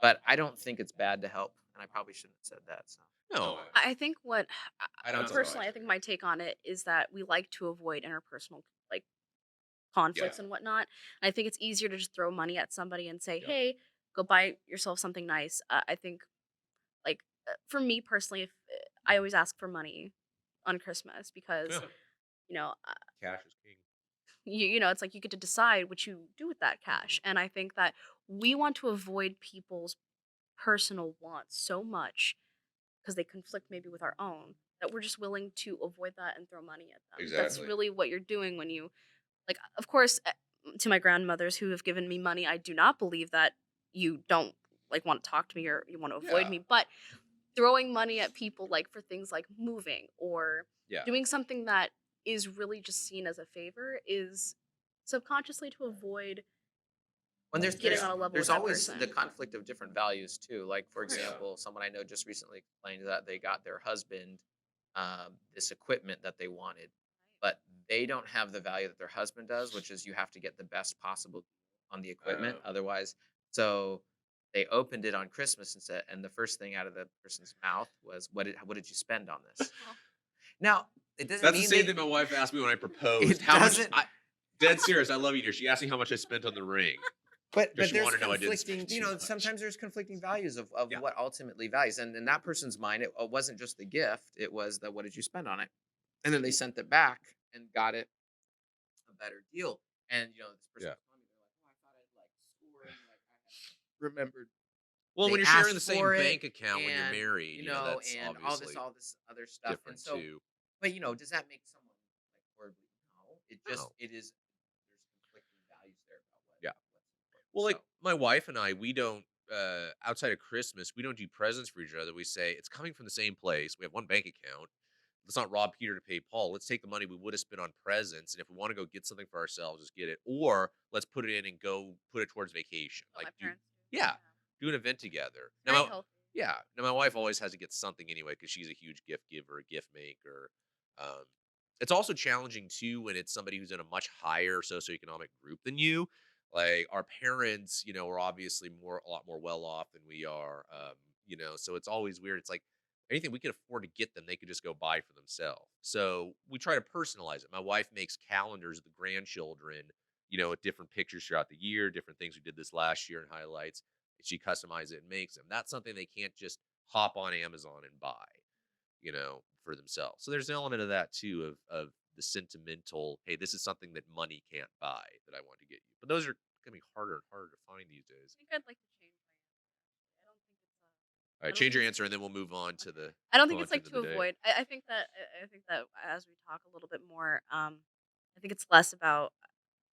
but I don't think it's bad to help, and I probably shouldn't have said that. So No, I think I don't know. personally, I think my take on it is that we like to avoid interpersonal like Yeah. conflicts and whatnot. I think it's easier to just throw money at somebody and say, Yeah. "Hey, go buy yourself something nice." I think for me personally, if I always ask for money on Christmas because Yeah. you know Cash is king. it's like you get to decide what you do with that cash, Mhm. and I think that we want to avoid people's personal wants so much because they conflict maybe with our own that we're just willing to avoid that and throw money at them. That's Exactly. really what you're doing when you of course, to my grandmothers who have given me money, I do not believe that you don't want to talk to me or you want to avoid Yeah. me, but throwing money at people for things like moving or Yeah. doing something that is really just seen as a favor is subconsciously to avoid when getting on a level with there's that always the person. conflict of different values too. Like for Of course. Yeah. example, someone I know just recently explained that they got their husband this equipment that they wanted, but they don't have the value that their husband does, which is you have to get the best possible on the equipment. Oh. Otherwise, so they opened it on Christmas and said, and the first thing out of the person's mouth was, "What did you spend on this?" Well, Now, it doesn't That's the mean same they. thing my wife asked me when I proposed. It How much? doesn't. Dead serious. I love you, dear. She asked me how much I spent on the ring But because she there's wanted to know I didn't spend conflicting, too much. sometimes there's conflicting values of Yeah. what ultimately values. And in that person's mind, it wasn't just the gift, it was the what did you spend on it? And then they sent it back and got it a better deal. And this person Yeah. was telling me, they're like, "Oh, I thought I'd like scored, like I had remembered Well, they when you're sharing the asked same for it bank account when you're and married, that's and obviously all this other stuff." And different so, too. but does that make someone like horribly? No. No. It is there's conflicting values there about Yeah. what's important. Well, like So my wife and I, we don't outside of Christmas, we don't do presents for each other. We say it's coming from the same place. We have one bank account. Let's not rob Peter to pay Paul. Let's take the money we would have spent on presents, and if we want to go get something for ourselves, just get it. Or let's put it in and go put it towards vacation. what my Like do parents do. yeah, do an event together. Very healthy. Yeah. Now my wife always has to get something anyway because she's a huge gift giver, gift maker. Um, it's also challenging too when it's somebody who's in a much higher socioeconomic group than you. Like our parents, are obviously a lot more well off than we are. So it's always weird. It's like anything we could afford to get them, they could just go buy for themselves. So we try to personalize it. My wife makes calendars of the grandchildren, with different pictures throughout the year, different things we did this last year and highlights. She customizes it and makes them. That's something they can't just hop on Amazon and buy, for themselves. So there's an element of that too of the sentimental, hey, this is something that money can't buy that I want to get you. But those are gonna be harder and harder to find these days. I think I'd like to change my answer. I don't think it's All right, I don't change think your it's answer and then we'll move on to the I don't think it's content of to the day. avoid. I think that as we talk a little bit more, I think it's less about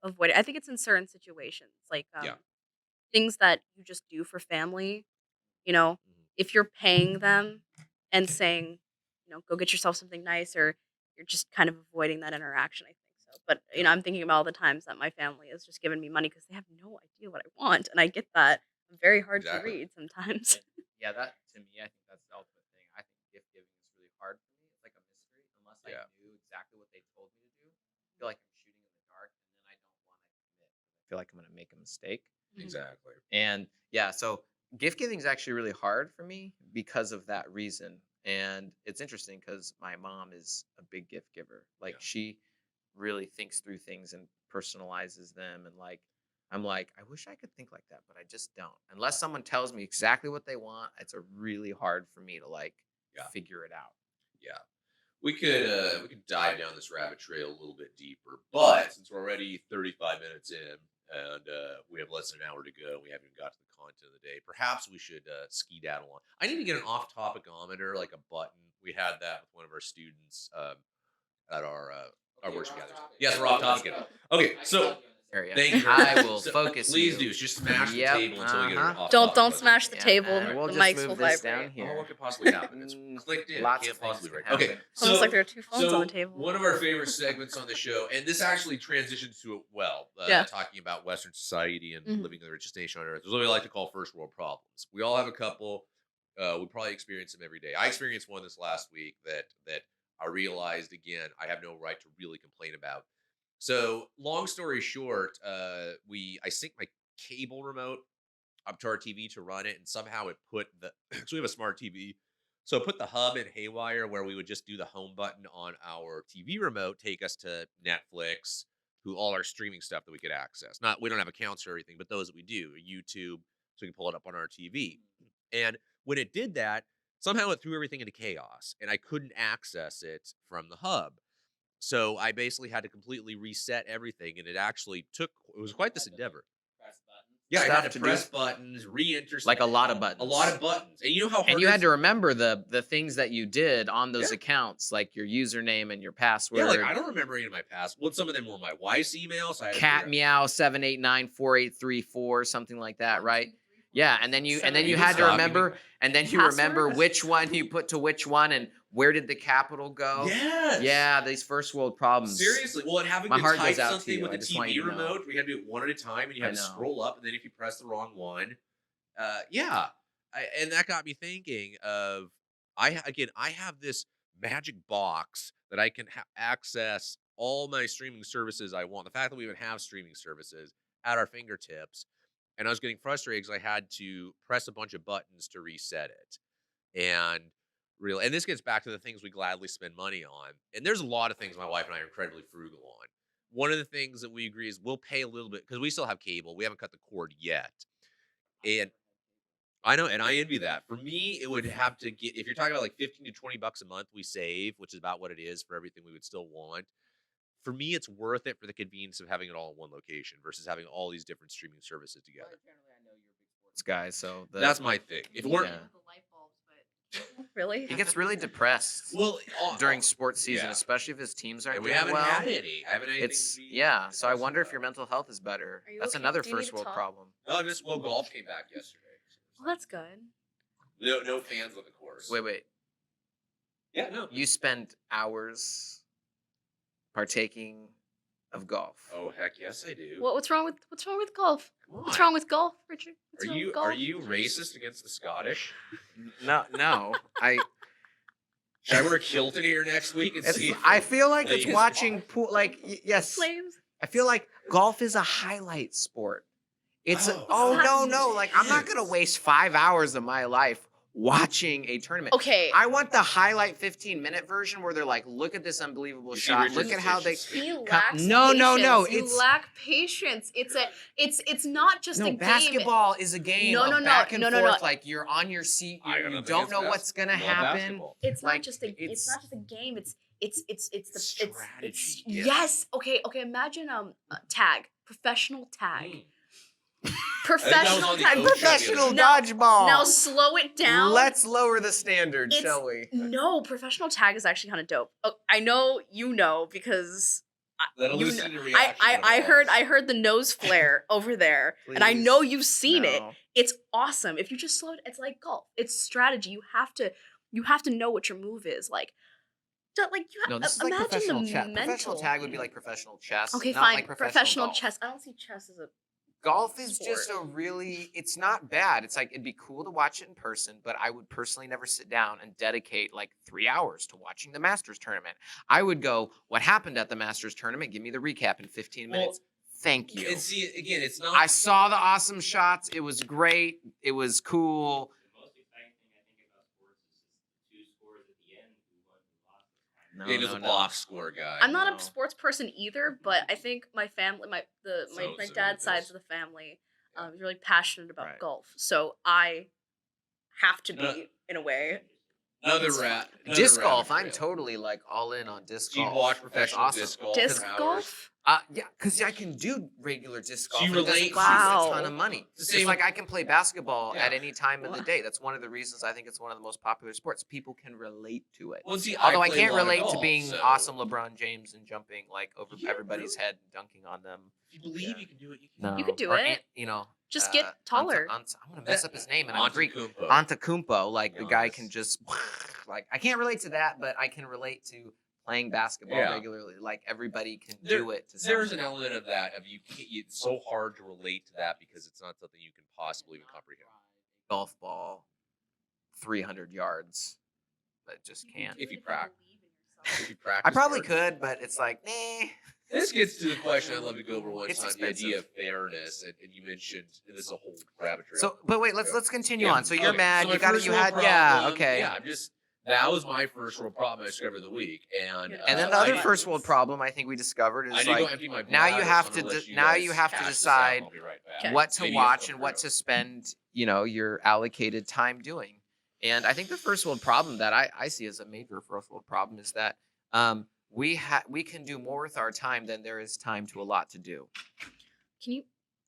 avoiding. I think it's in certain situations, Yeah. things that you just do for family. You know, Mhm. if you're paying them and saying, go get yourself something nice, or you're just kind of avoiding that interaction. I think so. But I'm thinking about all the times that my family has just given me money because they have no idea what I want, and I get that. I'm very hard Exactly. to read sometimes. Yeah, that to me, I think that's the ultimate thing. I think gift giving is really hard for me. It's like a mystery. Unless I Yeah. knew exactly what they told me to do, I feel like I'm shooting in the dark, and then I don't want to commit. I feel like I'm going to make a mistake. Exactly. And yeah, so gift giving is actually really hard for me because of that reason. And it's interesting because my mom is a big gift giver. Like Yeah. she really thinks through things and personalizes them. And like, I'm like, I wish I could think like that, but I just don't. Unless someone tells me exactly what they want, it's a really hard for me to like Yeah. figure it out. Yeah. We could dive down this rabbit trail a little bit deeper, but since we're already 35 minutes in and we have less than an hour to go, we haven't even got to the content of the day. Perhaps we should skedaddle on. I need to get an off-topicometer, like a button. We had that with one of our students at our worship gatherings. Yes, we're off topic again. Okay, so Area. thank you. I will So focus. Please you. do. Just smash the Yep, table until we get an uh-huh. off. Don't smash the Yeah, table. and we'll The just mics move will this vibrate. down here. Oh, what could possibly happen? It's Mm, clicked in. lots It of can't things possibly can right. Okay, happen. Almost like there are two phones so on the table. one of our favorite segments on the show, and this actually transitions to it well, Yeah. talking about Western society and Mhm. living in the richest nation on earth. It's what we like to call first world problems. We all have a couple. We probably experience them every day. I experienced one this last week that I realized again I have no right to really complain about. So long story short, I sync my cable remote up to our TV to run it, and somehow it put the so we have a smart TV. So it put the hub in haywire where we would just do the home button on our TV remote, take us to Netflix, who all our streaming stuff that we could access. Not we don't have accounts or everything, but those that we do, YouTube, so we can pull it up on our TV. And when it did that, somehow it threw everything into chaos, and I couldn't access it from the hub. So I basically had to completely reset everything, and it actually took. It was quite this endeavor. Press buttons. Yeah, I Stuff had to to do. press buttons, re-enter, Like a lot of buttons. a lot of buttons, and you know how hard And you it had is- to remember the things that you did on those Yeah. accounts, like your username and your password. Yeah, like I don't remember any of my passwords. Well, some of them were my wife's emails. So I had to Cat figure out- meow 7894834, something like that, right? Yeah, and then you You can had to stop, remember, and then you remember Password? which one you put to which one, and where did the capital go? Yes. Yeah, these first world problems. Seriously. Well, and having My to heart type goes out to something you. with I the just want TV you to know. remote, we had to do it one at a time, and you I had to know. scroll up, and then if you press the wrong one, and that got me thinking of I have this magic box that I can access all my streaming services I want. The fact that we even have streaming services at our fingertips, and I was getting frustrated because I had to press a bunch of buttons to reset it, and and this gets back to the things we gladly spend money on. And there's a lot of things my wife and I are incredibly frugal on. One of the things that we agree is we'll pay a little bit because we still have cable. We haven't cut the cord yet, and I know, and I envy that. For me, it would have to get if you're talking about like 15 to 20 bucks a month we save, which is about what it is for everything we would still want. For me, it's worth it for the convenience of having it all in one location versus having all these different streaming services together. Generally, I know you're a big sports This guy, so That's my thing. If we're Yeah. the light bulbs, but Really? he gets really depressed well during sports season, yeah. especially if his teams aren't and we doing haven't well. had any. I haven't had anything It's to be so I depressed wonder if about. your mental health is better. Are you That's okay? another Do you need first to world talk? problem. No, golf came back yesterday. Well, that's good. No fans on the course. Wait. Yeah, no. You spend hours partaking of golf. Oh heck yes, I do. What's wrong with golf? Come on. What's wrong with golf, Richard? What's Are wrong you with golf? are you racist against the Scottish? No. Should I wear a kilt in here next week and see? I feel like it's Vegas watching golf? pool. Like yes, Flames? I feel like golf is a highlight sport. It's Oh. no. Like I'm not gonna waste 5 hours of my life watching a tournament. Okay. I want the highlight 15-minute version where they're like, look at this unbelievable You see shot. Richard's Look at how they. efficiency. He Come- lacks No, patience. You it's- lack patience. It's not just a No, game. basketball is a game No, of no, no, back and no, forth. no. Like you're on your seat, I you think don't it's know what's gonna love happen. basketball. It's Like, not just a it's- game. It's strategy, yeah. yes. Okay. Imagine tag, professional tag. Mm. Professional on the tag. ocean. Professional Now- dodgeball. Now slow it down. Let's lower the standard, It's- shall we? No, professional tag is actually kind of dope. Oh, I know you know because That you elicited kn- a reaction. I heard the nose flare over there, and I Please. know you've seen it. No. It's awesome. If you just slow it, it's like golf. It's strategy. You have to know what your move is. Like Like you have No, this is like imagine professional the chess. mental. Professional tag would be like professional chess. Okay, not fine. Like Professional golf. chess. I don't see chess as a Golf is just sport. a really, it's not bad. It's like, it'd be cool to watch it in person, but I would personally never sit down and dedicate like 3 hours to watching the Masters tournament. I would go, what happened at the Masters tournament? Give me the recap in 15 minutes. Thank you. And see, again, it's not. I saw the awesome shots. It was great. It was cool. The most exciting thing I think about sports is the two scores at the end, who won, who lost. No, It is a no. box score guy. I'm not No. a sports person either, but I think my family, my So dad's is sides this. of the family, is really passionate about Right. golf. So I have to be No. in a way. Another rat. Disc golf. I'm totally like all in on disc So you golf. watch That's professional awesome. disc golf. Disc for hours? golf. Yeah, because I can do regular disc So golf. you and it doesn't relate- cost Wow. a ton of money. It's the It's same like with- I can play basketball Yeah. at any time of the Wow. day. That's one of the reasons I think it's one of the most popular sports. People can relate to it. Well, see, Although I play a can't lot of relate to golf, being so awesome LeBron James and jumping like over Yeah, everybody's really. head and dunking on them. If you believe Yeah. you can do it, you can. No, You could do or it. Just get taller. I'm gonna mess up his name, and I'm Greek. Antetokounmpo. Antetokounmpo, like the guy Giannis. can just like I can't relate to that, but I can relate to playing basketball Yeah. regularly. Like everybody can There- do it. To There's some an element of that of it's so hard to relate to that because it's not something you can possibly even comprehend. golf ball, 300 yards, but just can't. If you practice. If you I practice probably hard. could, but it's like, nah. This gets to the question I'd love to go over one It's time: the idea of expensive. fairness, and you mentioned this is a whole rabbit trail. So, but wait, let's continue Yeah. on. So you're Okay, mad. so my You got it. first You world had yeah. problem- Okay. Yeah, that was my first world problem I discovered of the week, and And then the I other did- first world problem I think we discovered I is need to go like empty my now you bladder, have so I'm to gonna let de- you now guys you have to hash this decide out. I'll be right back. Okay. what to Maybe watch it's and what over. to spend, your allocated time doing. And I think the first world problem that I see as a major first world problem is that we can do more with our time than there is time to a lot to do. Can you?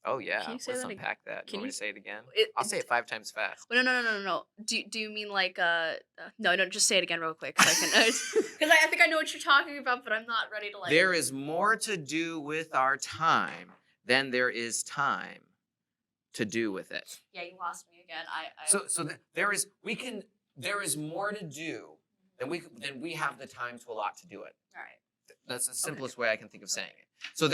Oh yeah, Can you say let's that ag- unpack that. can You want me you- to say it again? It- I'll say it 5 times fast. Well, no. Do you mean like no, just say it again real quick because I think I know what you're talking about, but I'm not ready to like. There is more to do with our time than there is time to do with it. Yeah, you lost me again. There is more to do than we have the time to allot to do it. All right. That's the simplest way I can think of saying it. So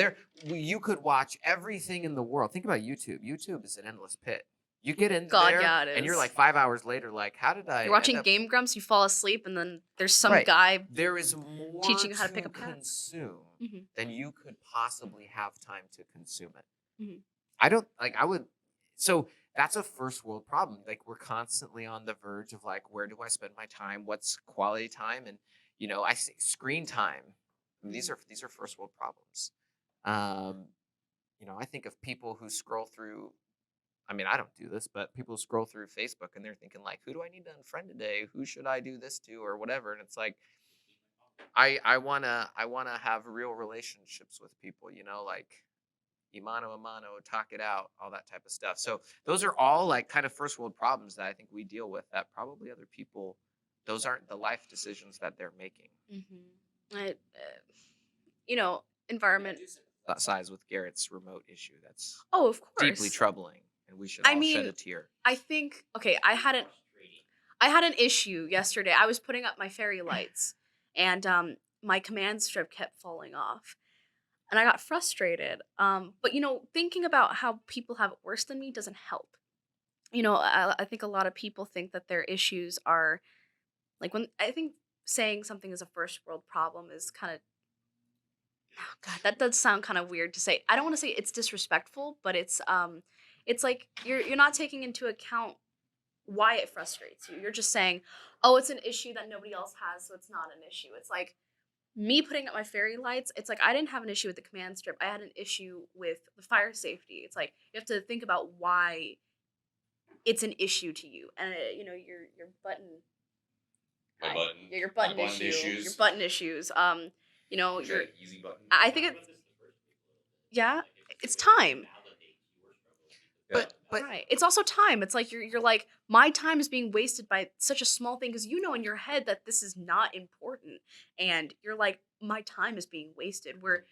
you could watch everything in the world. Think about YouTube. YouTube is an endless pit. You get in God, there, yeah, it and you're is. like 5 hours later, like, how did I? You're watching end up- Game Grumps, you fall asleep, and then there's some Right. guy. There is more Teaching you how to pick up cats. consume Mhm. than you could possibly have time to consume it. Mhm. I don't like. I would. So that's a first world problem. Like we're constantly on the verge of like, where do I spend my time? What's quality time? And I say screen time. I mean, these are first world problems. I think of people who scroll through. I mean, I don't do this, but people scroll through Facebook and they're thinking like, who do I need to unfriend today? Who should I do this to or whatever? And it's like, I wanna have real relationships with people, like imano amano, talk it out, all that type of stuff. So those are all like kind of first world problems that I think we deal with that probably other people, those aren't the life decisions that they're making. Environment. That size with Garrett's remote issue. That's Oh, of course. deeply troubling, and we should I all mean, shed a tear. I think I had an issue yesterday. I was putting up my fairy lights, and my command strip kept falling off, and I got frustrated. But thinking about how people have it worse than me doesn't help. I think a lot of people think that their issues are like when I think saying something is a first world problem is kind of. Oh God, that does sound kind of weird to say. I don't want to say it's disrespectful, but it's like you're not taking into account why it frustrates you. You're just saying, "Oh, it's an issue that nobody else has, so it's not an issue." It's like me putting up my fairy lights. It's like I didn't have an issue with the command strip. I had an issue with the fire safety. It's like you have to think about why it's an issue to you, and your button. My Hi. button. Yeah, your button my button issue. issues. Your button issues. Is Your that an easy button. I think it. Yeah, it's time. But Right. It's also time. It's like you're like my time is being wasted by such a small thing because in your head that this is not important, and you're like my time is being wasted. Where,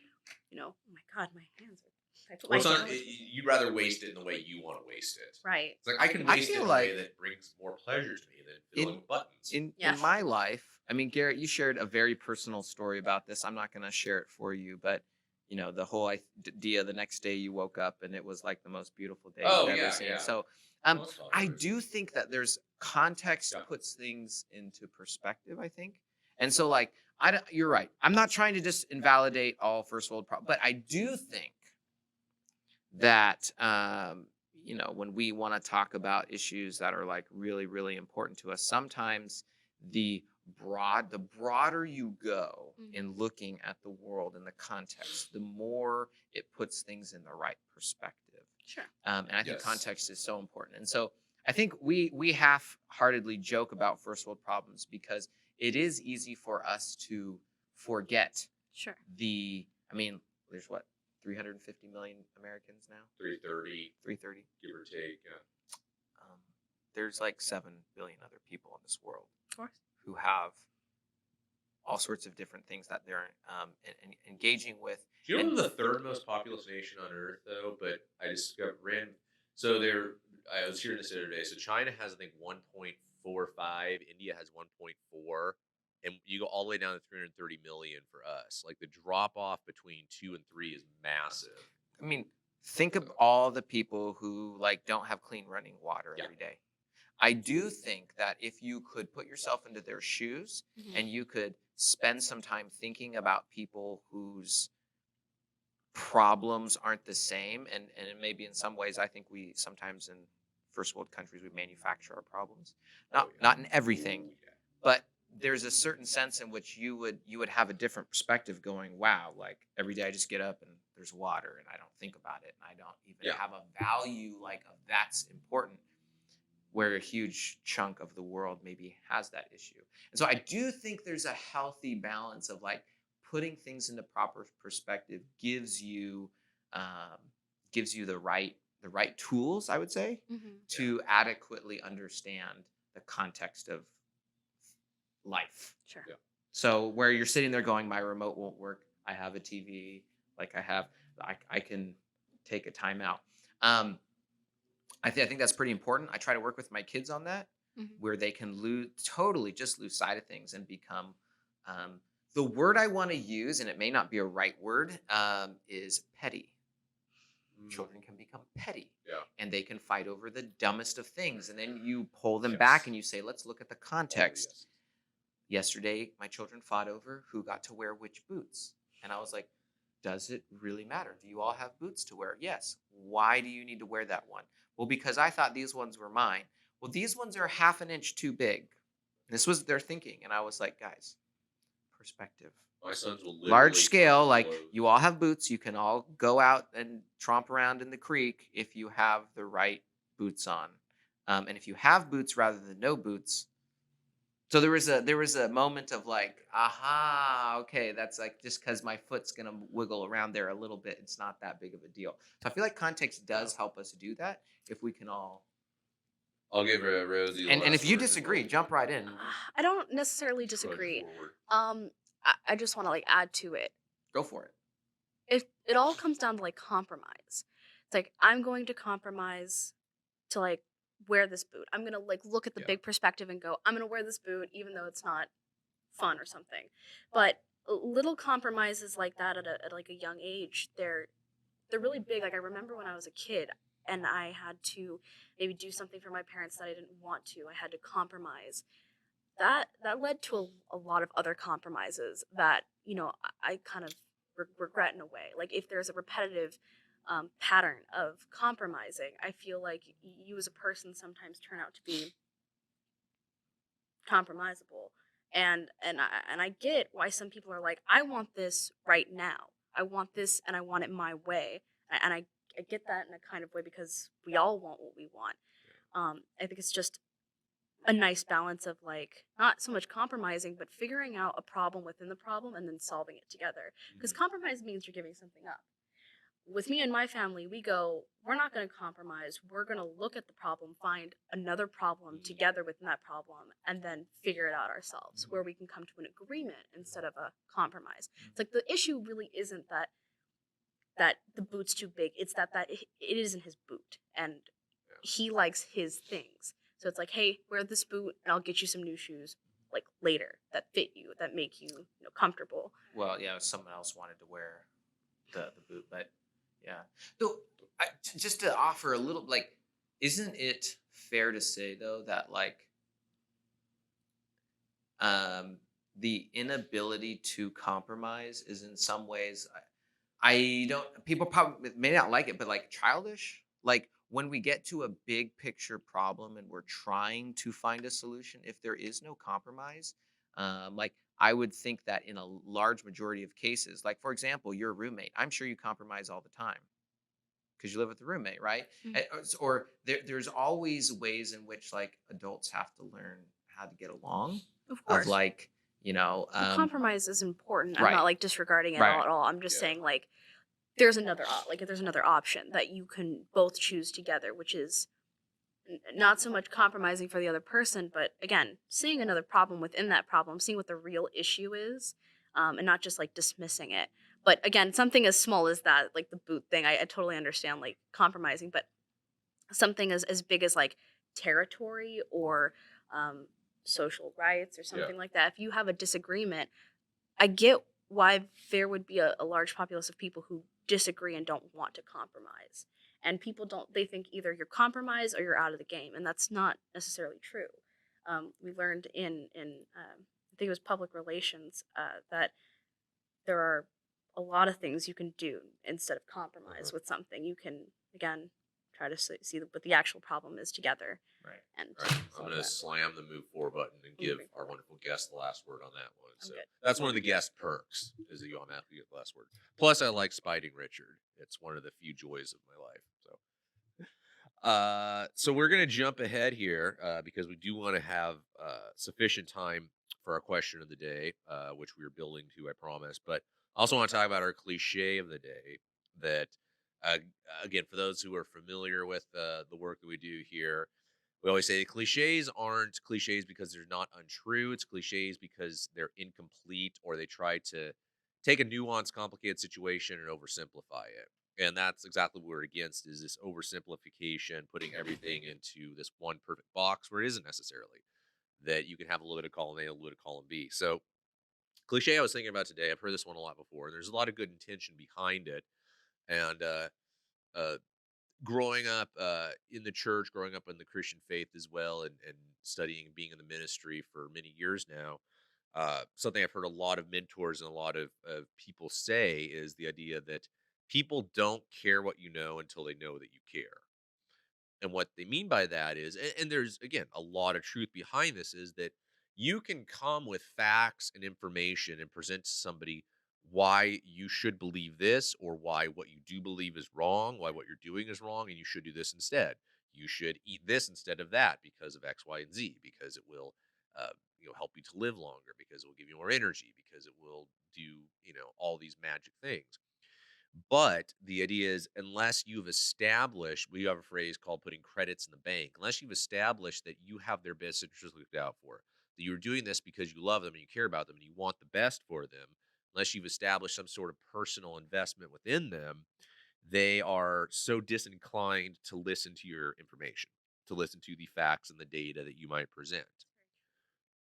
oh my God, my hands are. I put Well, it's my not, hands- you'd rather waste it in the way you want to waste it. Right. It's like I can I waste it feel in a way like that brings more pleasure to me than fiddling with buttons. in Yeah. my life, I mean, Garrett, you shared a very personal story about this. I'm not going to share it for you, but you know, the whole idea the next day you woke up and it was like the most beautiful day Oh, you've ever yeah, seen. yeah. So, Most I fathers. do think that there's context Yeah. puts things into perspective, I think. And so, like, you're right. I'm not trying to just invalidate all first world problems, but I do think that, you know, when we want to talk about issues that are like really, really important to us, sometimes the broader you go in looking at the world in the context, the more it puts things in the right perspective. Sure. And I think Yes. context is so important. And so I think we half-heartedly joke about first world problems because it is easy for us to forget Sure. I mean, there's what, 350 million Americans now? 330, 330. give or take. Yeah. There's like 7 billion other people in this world Of course. who have all sorts of different things that they're engaging with. Do you know And- we're the third most populous nation on Earth, though? But I discovered random. So I was hearing this the other day. So China has, I think, 1.45. India has 1.4, and you go all the way down to 330 million for us. Like the drop off between 2 and 3 is massive. I mean, think of all the people who like don't have clean running water Yeah. every day. I do think that if you could put yourself into their shoes and you could spend some time thinking about people whose problems aren't the same, and maybe in some ways I think we sometimes in first world countries we manufacture our problems. Not in everything, Ooh, yeah. but there's a certain sense in which you would have a different perspective going, wow, like every day I just get up and there's water and I don't think about it and I don't even Yeah. have a value like of that's important, where a huge chunk of the world maybe has that issue. And so I do think there's a healthy balance of like putting things into proper perspective gives you the right tools, I would say, to adequately understand the context of life. Sure. Yeah. So where you're sitting there going, my remote won't work. I have a TV, like I can take a timeout. I think that's pretty important. I try to work with my kids on that, where they can totally just lose sight of things and become the word I want to use, and it may not be a right word, is petty. Children can become petty. Yeah. And they can fight over the dumbest of things. And then you pull them Yes. back and you say, let's look at the context. Oh, yes. Yesterday, my children fought over who got to wear which boots. And I was like, does it really matter? Do you all have boots to wear? Yes. Why do you need to wear that one? Well, because I thought these ones were mine. Well, these ones are half an inch too big. This was their thinking. And I was like, guys, perspective. My sons will literally Large scale, like clothes. you all have boots. You can all go out and tromp around in the creek if you have the right boots on. And if you have boots rather than no boots. So there was a moment of like, aha, okay, that's like just because my foot's gonna wiggle around there a little bit, it's not that big of a deal. So I feel like context does help us do that if we can all. I'll give Rosie. The And last if you word as disagree, well. jump right in. I don't necessarily Trudge disagree. forward. I just want to like add to it. Go for it. It all comes down to like compromise. It's like I'm going to compromise to like wear this boot. I'm gonna like look at the Yeah. big perspective and go, I'm gonna wear this boot even though it's not fun or something. But little compromises like that at like a young age, they're really big. Like I remember when I was a kid and I had to maybe do something for my parents that I didn't want to. I had to compromise. That led to a lot of other compromises that, you know, I kind of regret in a way. Like if there's a repetitive pattern of compromising, I feel like you as a person sometimes turn out to be compromisable. And I get why some people are like, I want this right now. I want this and I want it my way. And I get that in a kind of way because we all want what we want. I think it's just a nice balance of like not so much compromising, but figuring out a problem within the problem and then solving it together. Because compromise means you're giving something up. With me and my family, we're not going to compromise. We're going to look at the problem, find another problem together within that problem, and then figure it out ourselves where we can come to an agreement instead of a compromise. It's like the issue really isn't that the boot's too big. It's that it isn't his boot and he likes his things. So it's like, hey, wear this boot and I'll get you some new shoes. like later that fit you, that make you, comfortable. Well, yeah, someone else wanted to wear the boot, but yeah. Though, just to offer a little, like, isn't it fair to say though that like um, the inability to compromise is in some ways I don't people probably may not like it, but like childish. Like when we get to a big picture problem and we're trying to find a solution, if there is no compromise, like I would think that in a large majority of cases, like for example, your roommate, I'm sure you compromise all the time because you live with a roommate, right? Or there's always ways in which like adults have to learn how to get along. Of Of course. like, you know, Compromise is important. I'm right, not like disregarding it right, at all. I'm just Yeah. saying like there's another like if there's another option that you can both choose together, which is not so much compromising for the other person, but again, seeing another problem within that problem, seeing what the real issue is, and not just like dismissing it. But again, something as small as that, like the boot thing, I totally understand like compromising, but something as big as like territory or um, social rights or something like that, if you have a disagreement, I get why there would be a large populace of people who disagree and don't want to compromise. And people don't, they think either you're compromised or you're out of the game. And that's not necessarily true. We learned I think it was public relations, that there are a lot of things you can do instead of compromise with something. You can, again, try to see what the actual problem is together. right. And All right, I'm solve going to that. slam the move forward button and give Moving our forward. wonderful guest the last word on that one. I'm So good. that's one of the guest perks is that you automatically get the last word. Plus, I like spiting Richard. It's one of the few joys of my life. So we're going to jump ahead here because we do want to have sufficient time for our question of the day, which we are building to, I promise. But I also want to talk about our cliche of the day that, uh, again, for those who are familiar with the work that we do here, we always say cliches aren't cliches because they're not untrue. It's cliches because they're incomplete or they try to take a nuanced, complicated situation and oversimplify it. And that's exactly what we're against is this oversimplification, putting everything into this one perfect box where it isn't necessarily that you can have a little bit of column A, a little bit of column B. So cliche I was thinking about today, I've heard this one a lot before. And there's a lot of good intention behind it. And uh, growing up in the church, growing up in the Christian faith as well, and studying and being in the ministry for many years now, something I've heard a lot of mentors and a lot of people say is the idea that people don't care what you know until they know that you care. And what they mean by that is, and there's again a lot of truth behind this, is that you can come with facts and information and present to somebody why you should believe this or why what you do believe is wrong, why what you're doing is wrong, and you should do this instead. You should eat this instead of that because of X, Y, and Z, because it will, help you to live longer, because it will give you more energy, because it will do, all these magic things. But the idea is, unless you've established, we have a phrase called putting credits in the bank. Unless you've established that you have their best interest looked out for, that you're doing this because you love them and you care about them and you want the best for them, unless you've established some sort of personal investment within them, they are so disinclined to listen to your information, to listen to the facts and the data that you might present.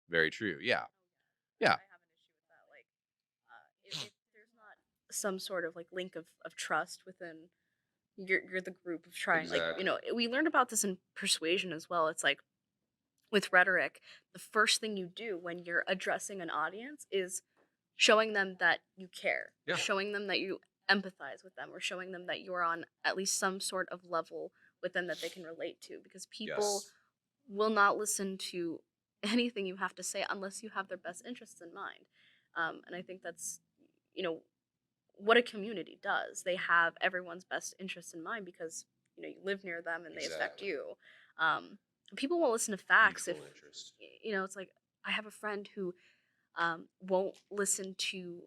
Very true. Yeah. Yeah. I have an issue with that. Like, if there's not some sort of like link of trust within you're the group of trying, like, Exactly. we learned about this in persuasion as well. It's like with rhetoric, the first thing you do when you're addressing an audience is showing them that you care, Yeah. showing them that you empathize with them, or showing them that you're on at least some sort of level with them that they can relate to, because people Yes. will not listen to anything you have to say unless you have their best interests in mind. And I think that's, you know, what a community does. They have everyone's best interests in mind because, you live near them and they affect Exactly. you. People won't listen to facts if, Mutual interest. it's like I have a friend who won't listen to,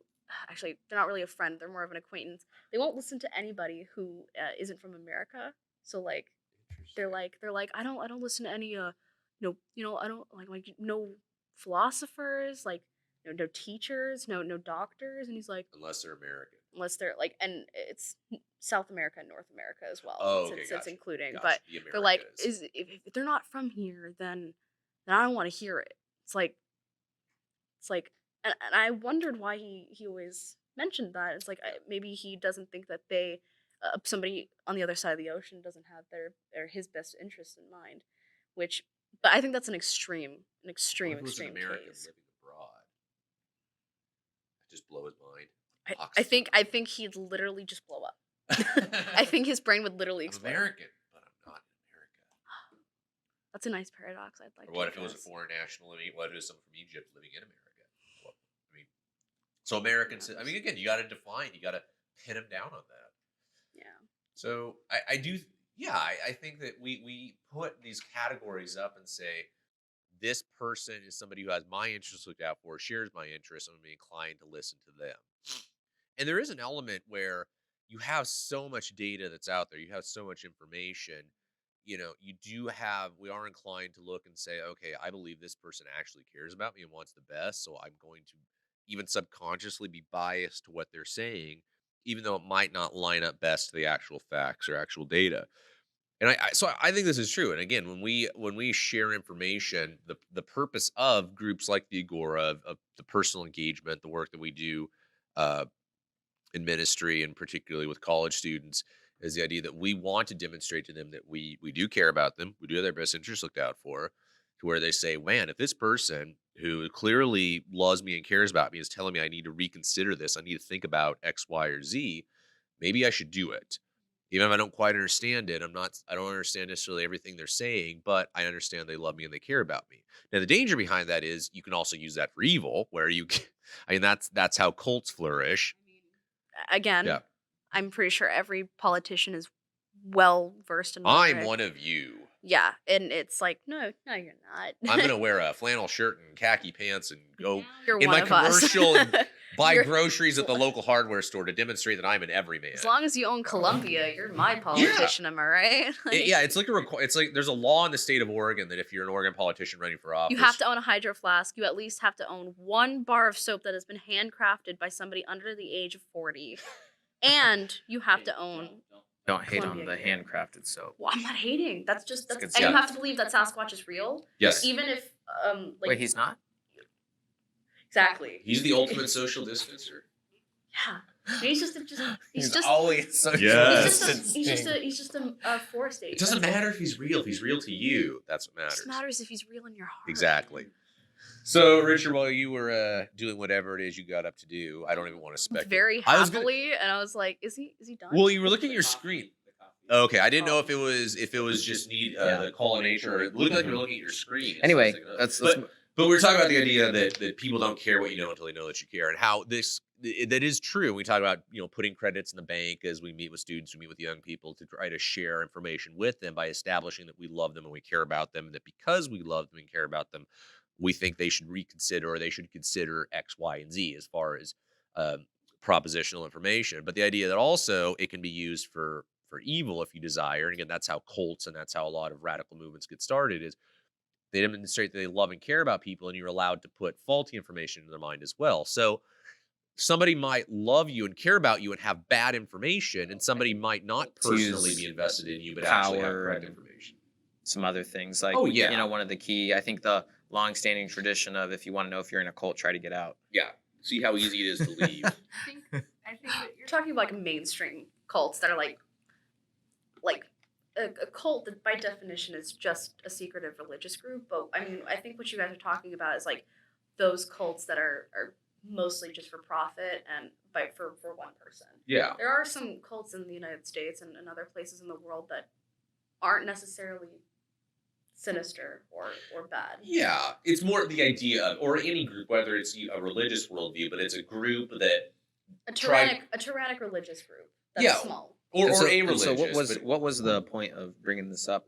actually, they're not really a friend, they're more of an acquaintance. They won't listen to anybody who isn't from America. So like they're like I don't listen to any I don't like no philosophers, like no teachers, no doctors. And he's like, Unless they're American. unless they're like, and it's South America and North America as well. Oh, it's, okay, it's, gotcha. including, Gotcha. but The they're like, Americas. if they're not from here, then I don't want to hear it. It's like, It's like, and I wondered why he always mentioned that. It's like maybe he doesn't think that somebody on the other side of the ocean doesn't have his best interest in mind, which, but I think that's an extreme What if it was an extreme American case. living abroad? Just blow his mind. I think he'd literally just blow up. I think his brain would literally I'm explode. American, but I'm not in America. That's a nice paradox. I'd like. Or what to if it was a address. foreign national living? What if it was someone from Egypt living in America? Well, I mean, so Americans. I mean, again, you got to define. You got to pin them down on that. Yeah. So I do. Yeah, I think that we put these categories up and say this person is somebody who has my interests looked out for, shares my interests. I'm going to be inclined to listen to them. And there is an element where you have so much data that's out there. You have so much information. We are inclined to look and say, okay, I believe this person actually cares about me and wants the best. So I'm going to even subconsciously be biased to what they're saying, even though it might not line up best to the actual facts or actual data. And I think this is true. And again, when we share information, the purpose of groups like the Agora, of the personal engagement, the work that we do uh, in ministry, and particularly with college students, is the idea that we want to demonstrate to them that we do care about them, we do have their best interests looked out for, to where they say, man, if this person who clearly loves me and cares about me is telling me I need to reconsider this, I need to think about X, Y, or Z, maybe I should do it. Even if I don't quite understand it, I don't understand necessarily everything they're saying, but I understand they love me and they care about me. Now, the danger behind that is you can also use that for evil, where I mean, that's how cults flourish. Again, Yeah. I'm pretty sure every politician is well versed in. I'm rhetoric. one of you. Yeah, and it's like, no, you're not. I'm gonna wear a flannel shirt and khaki pants and go You're in one my of us. commercial and buy You're- groceries at the local hardware store to demonstrate that I'm an everyman. As long as you own Columbia, you're my politician. Am I right? It's like it's like there's a law in the state of Oregon that if you're an Oregon politician running for office, You have to own a hydro flask. You at least have to own one bar of soap that has been handcrafted by somebody under the age of 40. And you have to own. Don't hate on Columbia the gear. handcrafted soap. Well, I'm not hating. That's good and stuff. you have to believe that Sasquatch is real. Yes. Even if Wait, he's not? exactly. He's the ultimate social distancer. Yeah. He's just always so Yes. he's just a forest agent. It doesn't matter if he's real. If he's real to you, that's what It matters. just matters if he's real in your heart. Exactly. So, Richard, while you were doing whatever it is you got up to do, I don't even want to speculate. Very I was gonna- happily, and I was like, is he done? Well, you were looking at your screen. Okay, I didn't know if it was just the call of nature. Or it looked like you were looking at your screen. Anyway, So I was let's but we were talking about the idea that people don't care what you know until they know that you care, and how that is true. We talk about putting credits in the bank as we meet with students, we meet with young people to try to share information with them by establishing that we love them and we care about them, and that because we love them and care about them, we think they should reconsider or they should consider X, Y, and Z as far as propositional information. But the idea that also it can be used for evil if you desire, and again, that's how cults and that's how a lot of radical movements get started, is they demonstrate that they love and care about people, and you're allowed to put faulty information in their mind as well. So somebody might love you and care about you and have bad information, and somebody might not personally be invested in you, but actually have power correct and information. some other things like Oh, yeah. one of the key, I think the long-standing tradition of if you want to know if you're in a cult, try to get out. Yeah. See how easy it is to leave. I think that you're talking about like mainstream cults that are like a cult that by definition is just a secretive religious group. But I mean, I think what you guys are talking about is like those cults that are mostly just for profit and for one person. Yeah. There are some cults in the United States and other places in the world that aren't necessarily sinister or bad. Yeah. It's more the idea of, or any group, whether it's a religious worldview, but it's a group that A tyrannic religious group that's Yeah. small. or And so, a and religious. so but- what was the point of bringing this up?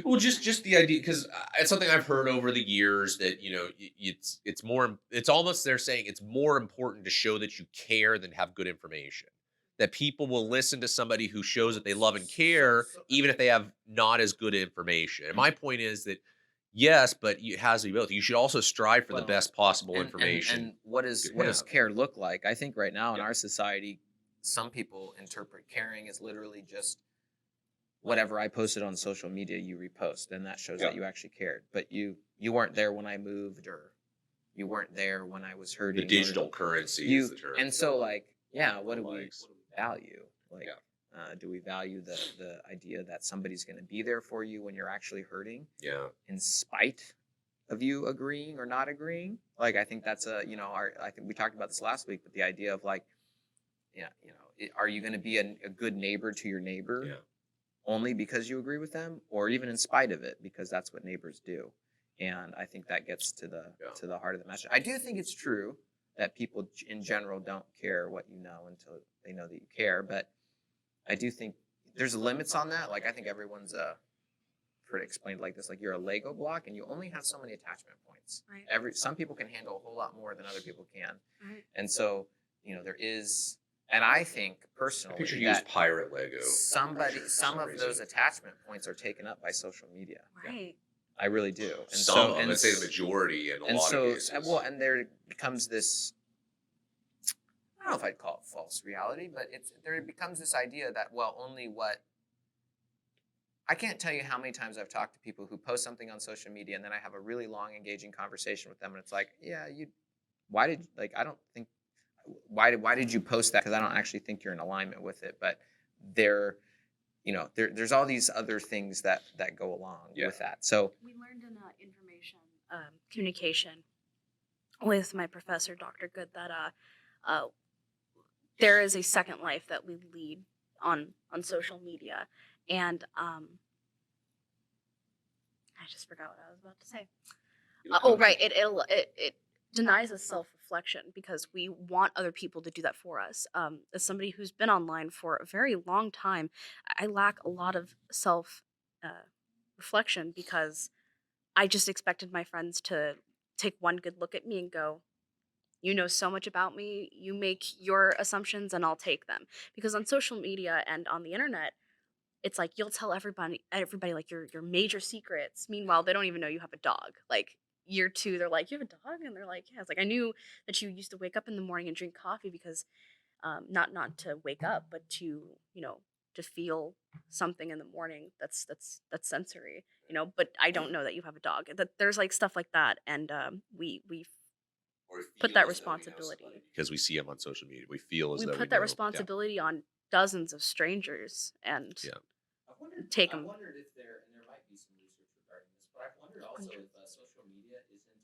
Well, just the idea, because it's something I've heard over the years that it's more. It's almost they're saying it's more important to show that you care than have good information. That people will listen to somebody who shows that they love and care, even if they have not as good information. And my point is that yes, but it has to be both. You should also strive for the Well, best possible information. And what does Yeah. care look like? I think right now in Yeah. our society, some people interpret caring as literally just whatever I posted on social media, you repost, and that shows Yeah. that you actually cared. But you weren't there when I moved, or You weren't there when I was The hurting. digital currency You is the term. and so like what do we Likes. value? Like, do we value the idea that somebody's going to be there for you when you're actually hurting, Yeah. in spite of you agreeing or not agreeing? Like, I think that's I think we talked about this last week, but the idea of like, are you going to be a good neighbor to your neighbor Yeah. only because you agree with them, or even in spite of it, because that's what neighbors do? And I think that gets to the heart of the message. I do think it's true that people in general don't care what you know until they know that you care, but I do think there's limits on that. Like, I think everyone's heard it explained like this: like, you're a Lego block and you only have so many attachment points. Right. Some people can handle a whole lot more than other people can, Right. and so there is. And I think I personally picture you as that pirate Lego. some of reason. those attachment points are taken up by social media. Right. I really do. And Some, and I'd say the majority in a lot of cases. and there becomes this, I don't know if I'd call it false reality, but there becomes this idea that, well, I can't tell you how many times I've talked to people who post something on social media and then I have a really long, engaging conversation with them, and it's like, why did you post that? Because I don't actually think you're in alignment with it. But there's all these other things that go along with that. So We learned in information communication with my professor, Dr. Good, that there is a second life that we lead on social media, and I just forgot what I was about to say. Right, it denies us self-reflection because we want other people to do that for us. As somebody who's been online for a very long time, I lack a lot of self-reflection because I just expected my friends to take one good look at me and go, you know so much about me, you make your assumptions and I'll take them. Because on social media and on the internet, it's like you'll tell everybody like your major secrets. Meanwhile, they don't even know you have a dog. Like year two, they're like, "You have a dog?" And they're like, "Yeah." It's like, I knew that you used to wake up in the morning and drink coffee because not to wake up, but to to feel something in the morning that's sensory. But I don't know that you have a dog. That there's like stuff like that, and we Or put feel that as though we know responsibility. somebody because we see them on social media. We feel as We though put we that know. responsibility on dozens of strangers, and Yeah. take 'em. I wondered if there might be some research regarding this, but I've wondered also if social media isn't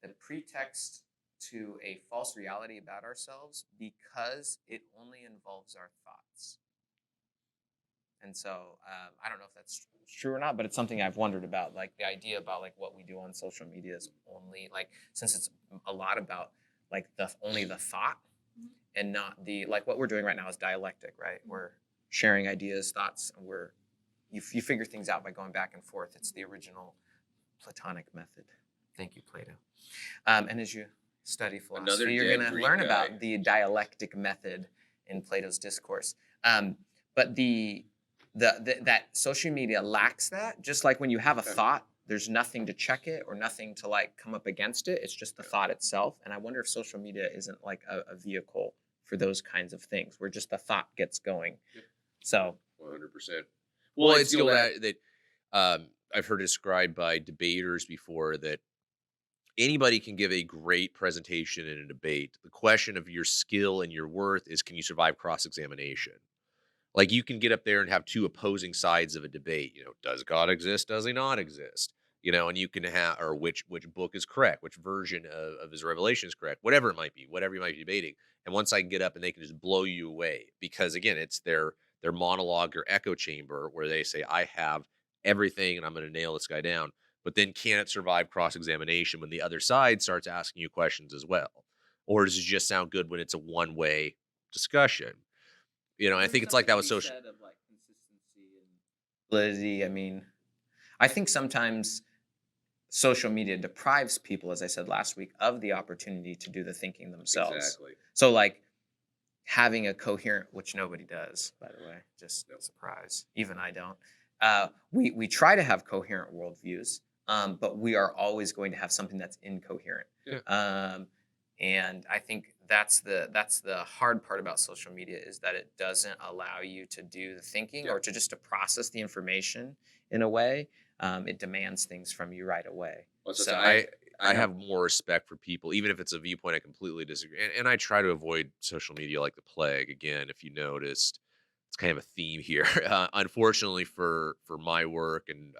a pretext to a false reality about ourselves because it only involves our thoughts. And so I don't know if that's true or not, but it's something I've wondered about. Like, the idea about like what we do on social media is only like, since it's a lot about like only the thought and not the, like, what we're doing right now is dialectic, right? We're sharing ideas, thoughts, and you figure things out by going back and forth. It's the original Platonic method. Thank you, Plato. And as you study philosophy, Another you're dead going to Greek learn guy. about the dialectic method in Plato's discourse. But that social media lacks that. Just like when you have a thought, there's nothing to check it or nothing to like come up against it. It's just the thought itself. And I wonder if social media isn't like a vehicle for those kinds of things, where just the thought gets going. Yep. So 100%. Well, it's still that I've heard described by debaters before that anybody can give a great presentation in a debate. The question of your skill and your worth is, can you survive cross-examination? Like, you can get up there and have two opposing sides of a debate. Does God exist? Does he not exist? And you can have, or which book is correct, which version of his revelation is correct, whatever it might be, whatever you might be debating. And once I can get up and they can just blow you away, because again, it's their monologue or echo chamber where they say, I have everything and I'm going to nail this guy down. But then can it survive cross-examination when the other side starts asking you questions as well? Or does it just sound good when it's a one-way discussion? I think it's like that with social. Of like consistency and validity. I mean, I think sometimes social media deprives people, as I said last week, of the opportunity to do the thinking themselves. Exactly. So like having a coherent, which nobody does, by the way, just no surprise. Even I don't. We try to have coherent worldviews, but we are always going to have something that's incoherent. Yeah. And I think that's the hard part about social media, is that it doesn't allow you to do the thinking or to process the information in a way. It demands things from you right away. Well, So I have more respect for people, even if it's a viewpoint I completely disagree. And I try to avoid social media like the plague. Again, if you noticed, it's kind of a theme here. Unfortunately, for my work and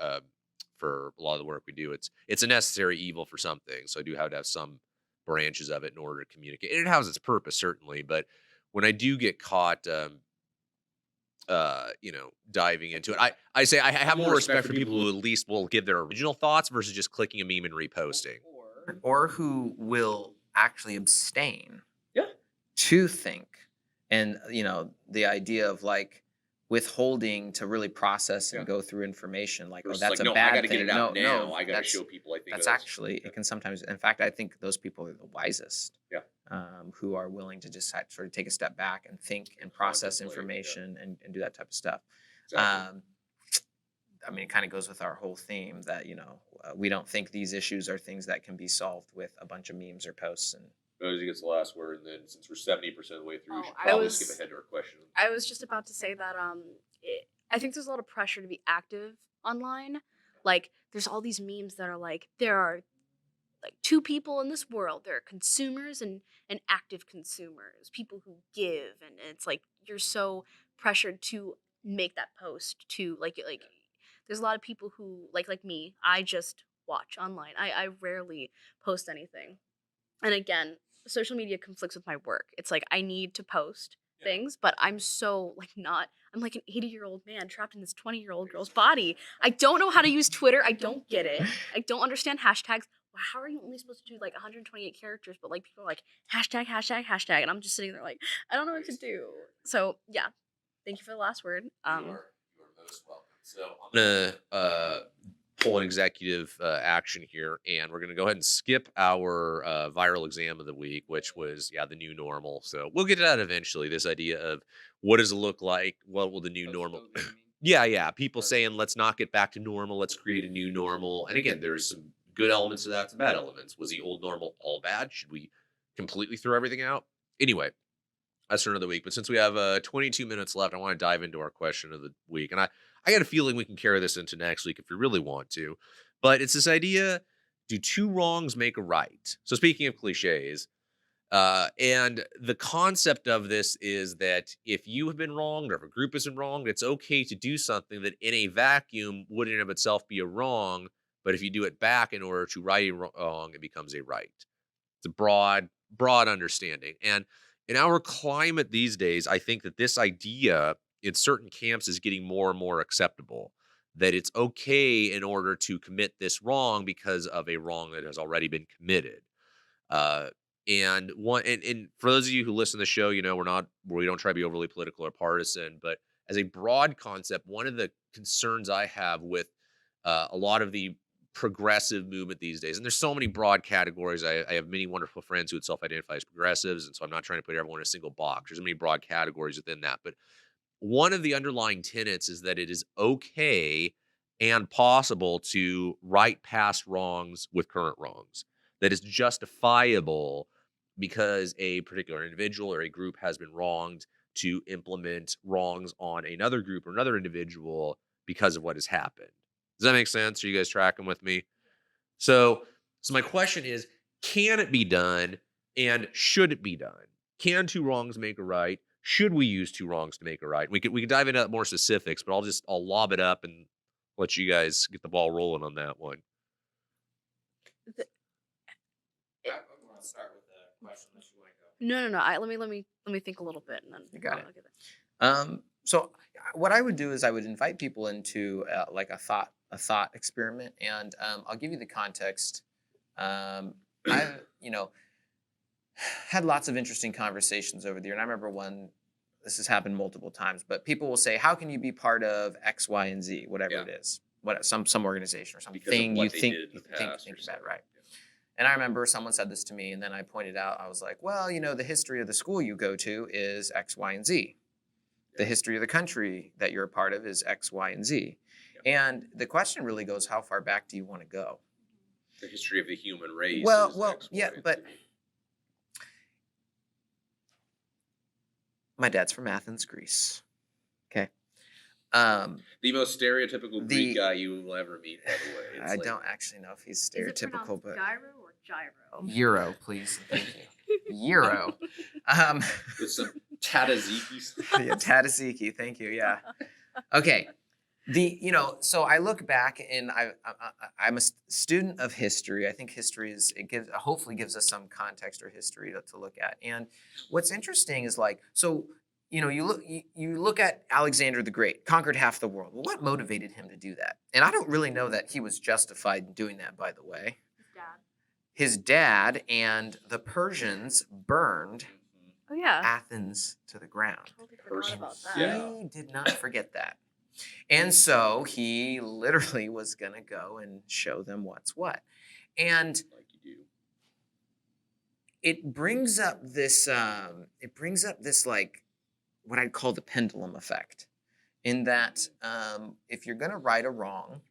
for a lot of the work we do, it's a necessary evil for something. So I do have to have some branches of it in order to communicate. And it has its purpose, certainly. But when I do get caught, diving into it, I say I have more respect for people who at least will give their original thoughts versus just clicking a meme and reposting. Or who will actually abstain Yeah. to think. And, the idea of like withholding to really process and go through information, like, Versus that's like, a no, bad I got to thing. get it out no, now. no, I got to that's- show people I think That's of this. actually, it can sometimes, in fact, I think those people are the wisest. Yeah. Who are willing to just sort of take a step back and think and process Contemplate, information and do that type of stuff. Exactly. I mean, it kind of goes with our whole theme that, we don't think these issues are things that can be solved with a bunch of memes or posts. And Rosie gets the last word, and then since we're 70% of the way through, we Oh, should I probably was- skip ahead to our question. I was just about to say that I think there's a lot of pressure to be active online. Like there's all these memes that are like there are like two people in this world. There are consumers and active consumers, people who give, and it's like you're so pressured to make that post to like there's a lot of people who like me. I just watch online. I rarely post anything. And again, social media conflicts with my work. It's like I need to post things, but I'm so like not. I'm like an 80-year-old man trapped in this 20-year-old girl's body. I don't know how to use Twitter. I don't get it. I don't understand hashtags. How are you only supposed to do like 128 characters? But like people are like hashtag, hashtag, hashtag, and I'm just sitting there like I don't know what to do. So yeah, thank you for the last word. You are most welcome. So I'm gonna pull an executive action here, and we're gonna go ahead and skip our viral exam of the week, which was the new normal. So we'll get to that eventually. This idea of what does it look like? What will the new normal? Yeah. People saying let's not get back to normal. Let's create a new normal. And again, there's some good elements to that, some bad elements. Was the old normal all bad? Should we completely throw everything out? Anyway, that's for another week. But since we have 22 minutes left, I want to dive into our question of the week. And I got a feeling we can carry this into next week if we really want to. But it's this idea, do two wrongs make a right? So speaking of cliches, and the concept of this is that if you have been wronged or if a group has been wronged, it's okay to do something that in a vacuum would in of itself be a wrong. But if you do it back in order to right a wrong, it becomes a right. It's a broad understanding. And in our climate these days, I think that this idea in certain camps is getting more and more acceptable. That it's okay in order to commit this wrong because of a wrong that has already been committed. And for those of you who listen to the show, we don't try to be overly political or partisan, but as a broad concept, one of the concerns I have with a lot of the progressive movement these days, and there's so many broad categories. I have many wonderful friends who would self-identify as progressives, and so I'm not trying to put everyone in a single box. There's many broad categories within that, but one of the underlying tenets is that it is okay and possible to right past wrongs with current wrongs. That is justifiable because a particular individual or a group has been wronged to implement wrongs on another group or another individual because of what has happened. Does that make sense? Are you guys tracking with me? So my question is, can it be done and should it be done? Can two wrongs make a right? Should we use two wrongs to make a right? We could dive into more specifics, but I'll lob it up and let you guys get the ball rolling on that one. I want to start with the question that you want to go. No. Let me think a little bit and then You got it. I'll give it. So what I would do is I would invite people into like a thought experiment, and I'll give you the context. I've had lots of interesting conversations over the year, and I remember one. This has happened multiple times, but people will say, "How can you be part of X, Y, and Z, whatever it is, some organization or something you think about, right?" And I remember someone said this to me, and then I pointed out, I was like, "Well, the history of the school you go to is X, Y, and Z. The history of the country that you're a part of is X, Y, and Z." And the question really goes, how far back do you want to go? The history of the human race. Well, X, yeah, Y, and but Z. my dad's from Athens, Greece. Okay. The most stereotypical Greek the- guy you will ever meet, by the way. It's I like- don't actually know if he's Is it stereotypical, pronounced but gyro or gyro. Euro, please. Thank you. Euro. With some tzatziki stuff. Yeah, tzatziki. Thank you. Yeah. Okay. So I look back and I'm a student of history. I think history hopefully gives us some context or history to look at. And what's interesting is you look at Alexander the Great, conquered half the world. Well, what motivated him to do that? And I don't really know that he was justified in doing that, by the way. His dad and the Persians burned Oh yeah. Athens to the ground. Totally forgot about that. Yeah. He did not forget that. And so he literally was going to go and show them what's what. And Like you do. it brings up this like what I'd call the pendulum effect, in that if you're going to right a wrong,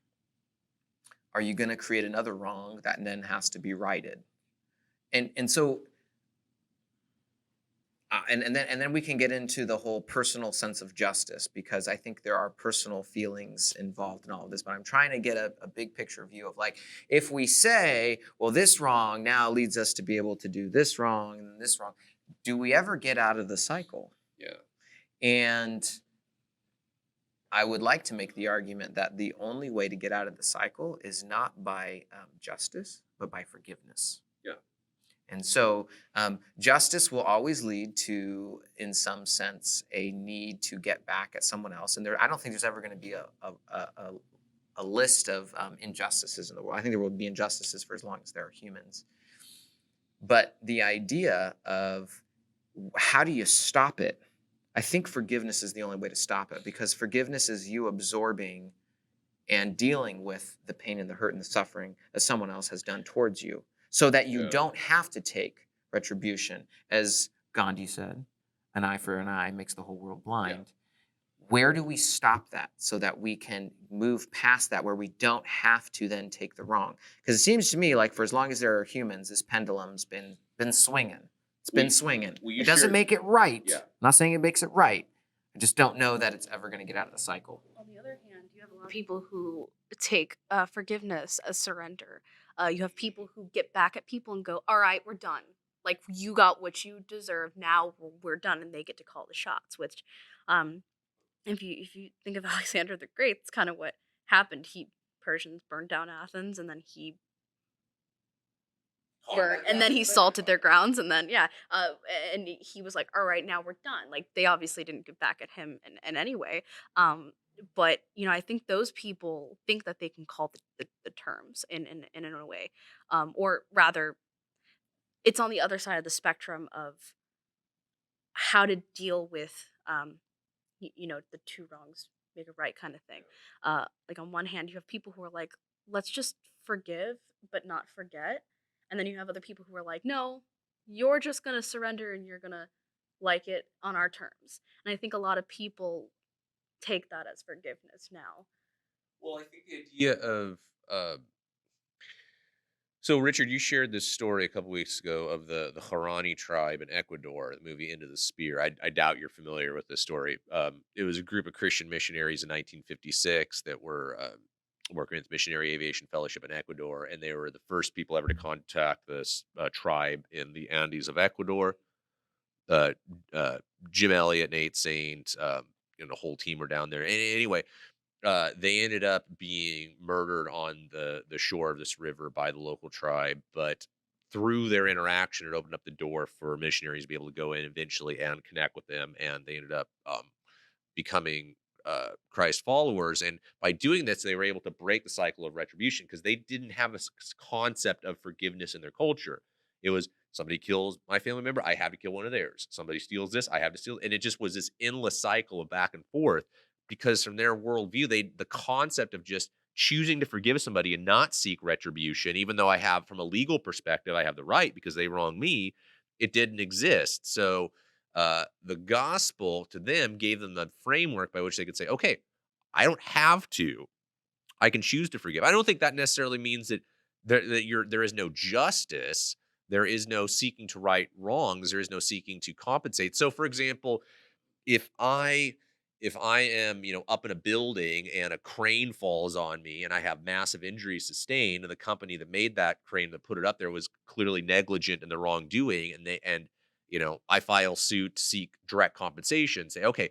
are you going to create another wrong that then has to be righted? And so and then we can get into the whole personal sense of justice, because I think there are personal feelings involved in all of this. But I'm trying to get a big picture view of, like, if we say, well, this wrong now leads us to be able to do this wrong and this wrong, do we ever get out of the cycle? Yeah. And I would like to make the argument that the only way to get out of the cycle is not by justice, but by forgiveness. Yeah. And so justice will always lead to, in some sense, a need to get back at someone else. And I don't think there's ever going to be a list of injustices in the world. I think there will be injustices for as long as there are humans. But the idea of how do you stop it? I think forgiveness is the only way to stop it, because forgiveness is you absorbing and dealing with the pain and the hurt and the suffering that someone else has done towards you, so that you don't have to take retribution. As Gandhi said, an eye for an eye makes the whole world blind. Yeah. Where do we stop that so that we can move past that, where we don't have to then take the wrong? Because it seems to me like for as long as there are humans, this pendulum's been swinging. It's been swinging. It doesn't make it right. Yeah. I'm not saying it makes it right. I just don't know that it's ever going to get out of the cycle. On the other hand, you have a lot of people who take forgiveness as surrender. You have people who get back at people and go, all right, we're done. Like, you got what you deserve. Now we're done. And they get to call the shots, which if you think of Alexander the Great, it's kind of what happened. Persians burned down Athens, and then he salted their grounds, and then and he was like, all right, now we're done. Like, they obviously didn't get back at him in any way. But I think those people think that they can call the terms in a way, or rather, it's on the other side of the spectrum of how to deal with the two wrongs make a right kind of thing. Like, on one hand, you have people who are like, let's just forgive but not forget, and then you have other people who are like, no, you're just gonna surrender and you're gonna like it on our terms. And I think a lot of people take that as forgiveness now. Well, I think the idea of so Richard, you shared this story a couple weeks ago of the Harani tribe in Ecuador, the movie Into the Spear. I doubt you're familiar with this story. It was a group of Christian missionaries in 1956 that were working with Missionary Aviation Fellowship in Ecuador, and they were the first people ever to contact this tribe in the Andes of Ecuador. Jim Elliott, Nate Saint, the whole team were down there. And anyway, they ended up being murdered on the shore of this river by the local tribe. But through their interaction, it opened up the door for missionaries to be able to go in eventually and connect with them. And they ended up becoming Christ followers. And by doing this, they were able to break the cycle of retribution, because they didn't have a concept of forgiveness in their culture. It was, somebody kills my family member, I have to kill one of theirs. Somebody steals this, I have to steal. And it just was this endless cycle of back and forth, because from their worldview, the concept of just choosing to forgive somebody and not seek retribution, even though I have, from a legal perspective, I have the right because they wronged me, it didn't exist. So the gospel to them gave them the framework by which they could say, okay, I don't have to. I can choose to forgive. I don't think that necessarily means that there is no justice. There is no seeking to right wrongs. There is no seeking to compensate. So, for example, if I if I am, up in a building and a crane falls on me and I have massive injuries sustained, and the company that made that crane that put it up there was clearly negligent in the wrongdoing, I file suit to seek direct compensation, say, okay,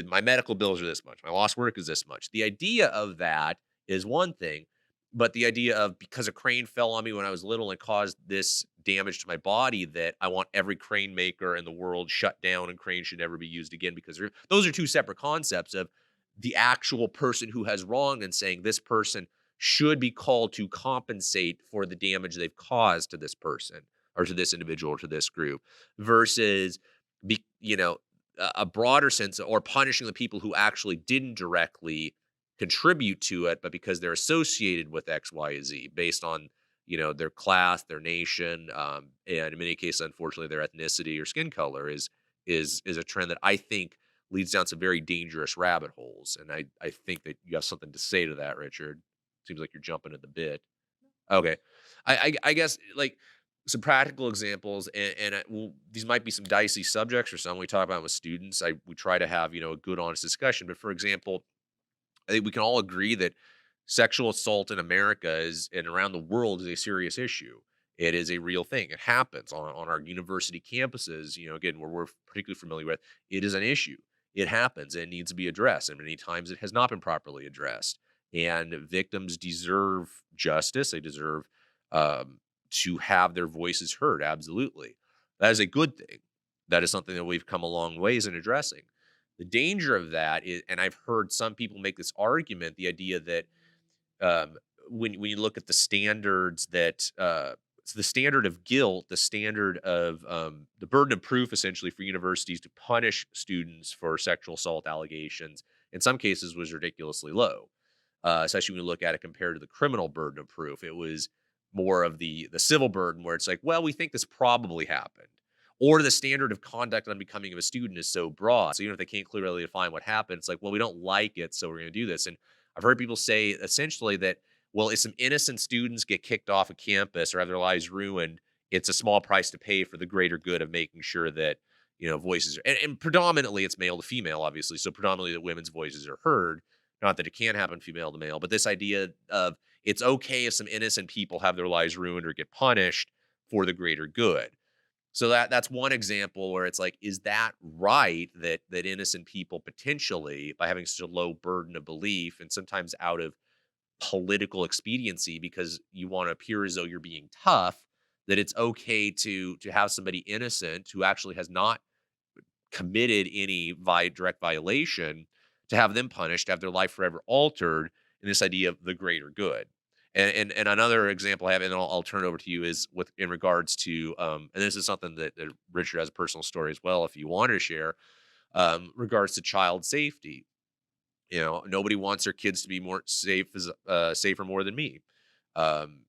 my medical bills are this much, my lost work is this much. The idea of that is one thing, but the idea of because a crane fell on me when I was little and caused this damage to my body, that I want every crane maker in the world shut down and cranes should never be used again, because those are two separate concepts of the actual person who has wronged and saying this person should be called to compensate for the damage they've caused to this person or to this individual or to this group, versus be, you know a broader sense, or punishing the people who actually didn't directly contribute to it, but because they're associated with X, Y, Z based on their class, their nation, and in many cases, unfortunately, their ethnicity or skin color is a trend that I think leads down some very dangerous rabbit holes. And I think that you have something to say to that, Richard. Seems like you're jumping at the bit. Okay, I guess like some practical examples, and these might be some dicey subjects or something we talk about with students. We try to have a good, honest discussion. But for example, I think we can all agree that sexual assault in America is and around the world is a serious issue. It is a real thing. It happens on our university campuses, again, where we're particularly familiar with. It is an issue. It happens and it needs to be addressed. And many times it has not been properly addressed. And victims deserve justice. They deserve to have their voices heard. Absolutely. That is a good thing. That is something that we've come a long ways in addressing. The danger of that is, and I've heard some people make this argument, the idea that um, when you look at the standards that it's the standard of guilt, the standard of the burden of proof, essentially for universities to punish students for sexual assault allegations, in some cases was ridiculously low. Especially when you look at it compared to the criminal burden of proof, it was more of the civil burden, where it's like, well, we think this probably happened, or the standard of conduct on becoming of a student is so broad. So even if they can't clearly define what happened, it's like, well, we don't like it, so we're going to do this. And I've heard people say essentially that, well, if some innocent students get kicked off a campus or have their lives ruined, it's a small price to pay for the greater good of making sure that voices are, and predominantly it's male to female, obviously. So predominantly that women's voices are heard. Not that it can't happen female to male, but this idea of it's okay if some innocent people have their lives ruined or get punished for the greater good. So that's one example where it's like, is that right that innocent people potentially, by having such a low burden of belief and sometimes out of political expediency because you want to appear as though you're being tough, that it's okay to have somebody innocent who actually has not committed any direct violation, to have them punished, to have their life forever altered in this idea of the greater good. And another example I have, and I'll turn it over to you, is with in regards to and this is something that Richard has a personal story as well, if you want to share, regards to child safety. Nobody wants their kids to be more safer more than me. Um,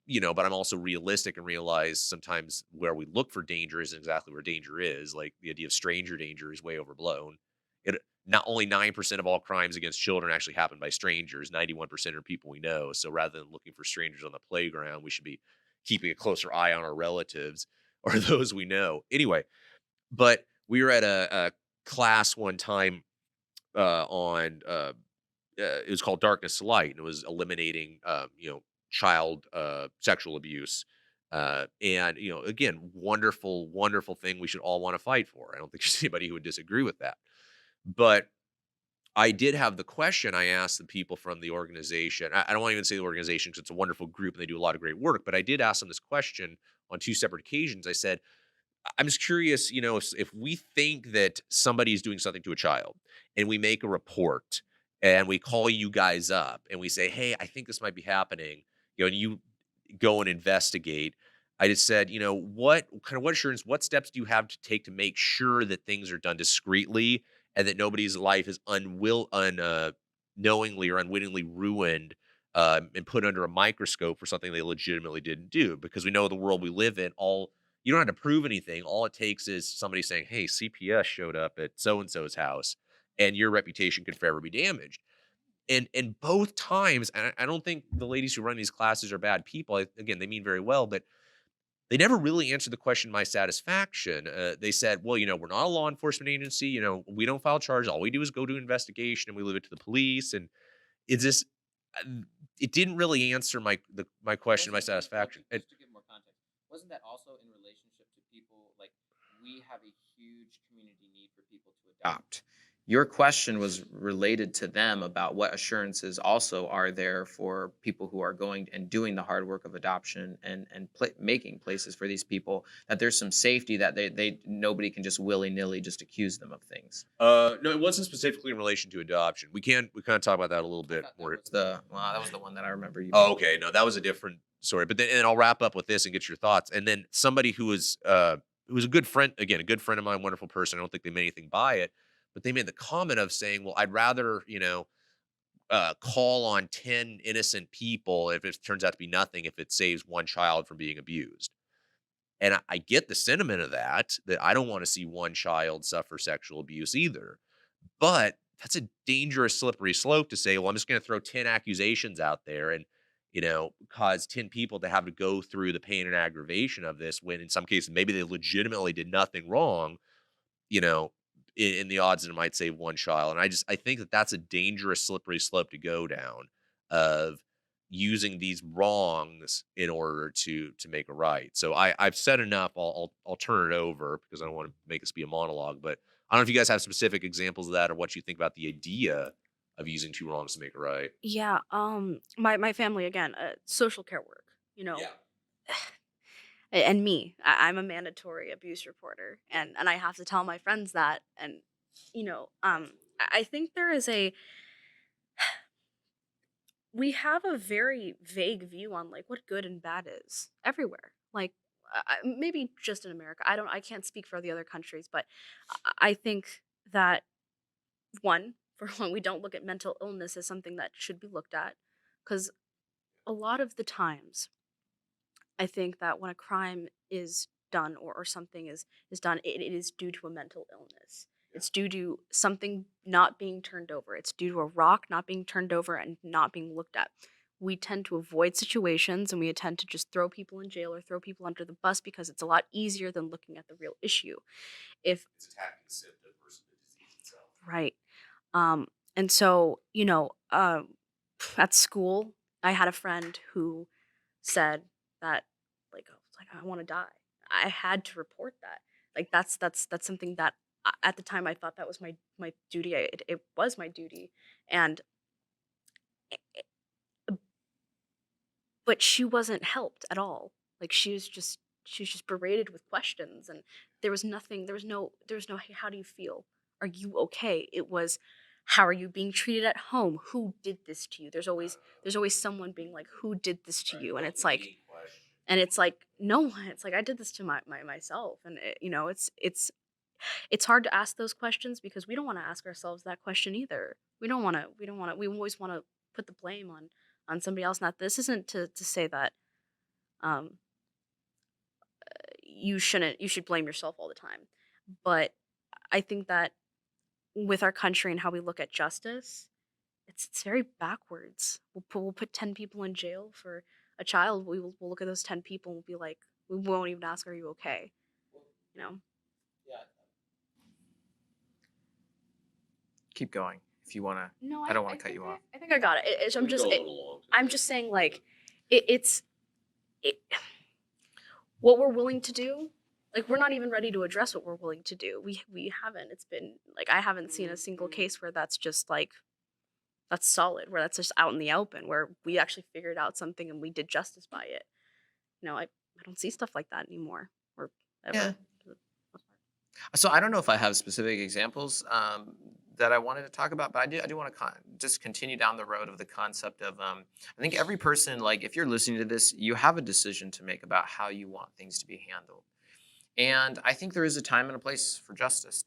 but I'm also realistic and realize sometimes where we look for danger isn't exactly where danger is. Like the idea of stranger danger is way overblown. It Not only 9% of all crimes against children actually happen by strangers, 91% are people we know. So rather than looking for strangers on the playground, we should be keeping a closer eye on our relatives or those we know. Anyway, but we were at a class one time on it was called Darkness to Light, and it was eliminating child sexual abuse. And again, wonderful, wonderful thing we should all want to fight for. I don't think there's anybody who would disagree with that. But I did have the question. I asked the people from the organization. I don't want to even say the organization because it's a wonderful group and they do a lot of great work. But I did ask them this question on two separate occasions. I said, I'm just curious, if we think that somebody is doing something to a child and we make a report and we call you guys up and we say, hey, I think this might be happening, and you go and investigate. I just said, what assurance, what steps do you have to take to make sure that things are done discreetly and that nobody's life is knowingly or unwittingly ruined and put under a microscope for something they legitimately didn't do? Because we know the world we live in, you don't have to prove anything. All it takes is somebody saying, hey, CPS showed up at so-and-so's house and your reputation could forever be damaged. And both times, and I don't think the ladies who run these classes are bad people. Again, they mean very well, but they never really answered the question my satisfaction. They said, well, we're not a law enforcement agency. We don't file charges. All we do is go do investigation and we leave it to the police. And it's just, uh, it didn't really answer my question, my satisfaction. Just to give more context, wasn't that also in relationship to people like we have a huge community need for people to adopt? Your question was related to them about what assurances also are there for people who are going and doing the hard work of adoption and making places for these people, that there's some safety that they nobody can just willy-nilly just accuse them of things. No, it wasn't specifically in relation to adoption. We kind of talk about that a little bit more. That was the one that I remember you. Oh, okay. No, that was a different story. But then, and I'll wrap up with this and get your thoughts. And then somebody who was a good friend, again, a good friend of mine, wonderful person. I don't think they made anything by it, but they made the comment of saying, well, I'd rather, call on 10 innocent people if it turns out to be nothing, if it saves one child from being abused. And I get the sentiment of that I don't want to see one child suffer sexual abuse either. But that's a dangerous, slippery slope to say, well, I'm just going to throw 10 accusations out there and, cause 10 people to have to go through the pain and aggravation of this when in some cases, maybe they legitimately did nothing wrong, you know, in the odds that it might save one child. And I think that that's a dangerous, slippery slope to go down of using these wrongs in order to make a right. So I've said enough. I'll turn it over because I don't want to make this be a monologue, but I don't know if you guys have specific examples of that or what you think about the idea of using two wrongs to make a right. Yeah, my family again, social care work, and me, I'm a mandatory abuse reporter, and I have to tell my friends that, and I think there is we have a very vague view on like what good and bad is everywhere. Like maybe just in America. I can't speak for the other countries, but I think that one for one we don't look at mental illness as something that should be looked at because a lot of the times I think that when a crime is done or something is done, it is due to a mental illness. It's due to something not being turned over. It's due to a rock not being turned over and not being looked at. We tend to avoid situations and we tend to just throw people in jail or throw people under the bus because it's a lot easier than looking at the real issue. If It's attacking the symptom versus the disease itself. right. And so, at school, I had a friend who said that, like I want to die. I had to report that. Like that's something that at the time I thought that was my duty. It was my duty, and but she wasn't helped at all. Like she was just berated with questions, and there was nothing. There was no. Hey, how do you feel? Are you okay? It was, how are you being treated at home? Who did this to you? There's always someone being like, who did this to you? And it's like, no one. It's like I did this to myself, and it's hard to ask those questions because we don't want to ask ourselves that question either. We don't want to. We always want to put the blame on somebody else. Not this isn't to say that um you should blame yourself all the time, but I think that with our country and how we look at justice, it's very backwards. We'll put 10 people in jail for a child. We'll look at those 10 people and we'll be like, we won't even ask, are you okay? You know? Keep going if you want to. No, I don't want to cut you off. I think I got it. I'm just saying like it's what we're willing to do. Like we're not even ready to address what we're willing to do. We haven't. It's been like I haven't seen a single case where that's just like that's solid, where that's just out in the open, where we actually figured out something and we did justice by it. I don't see stuff like that anymore or ever. Yeah. So I don't know if I have specific examples that I wanted to talk about, but I do want to just continue down the road of the concept of I think every person, like if you're listening to this, you have a decision to make about how you want things to be handled. And I think there is a time and a place for justice.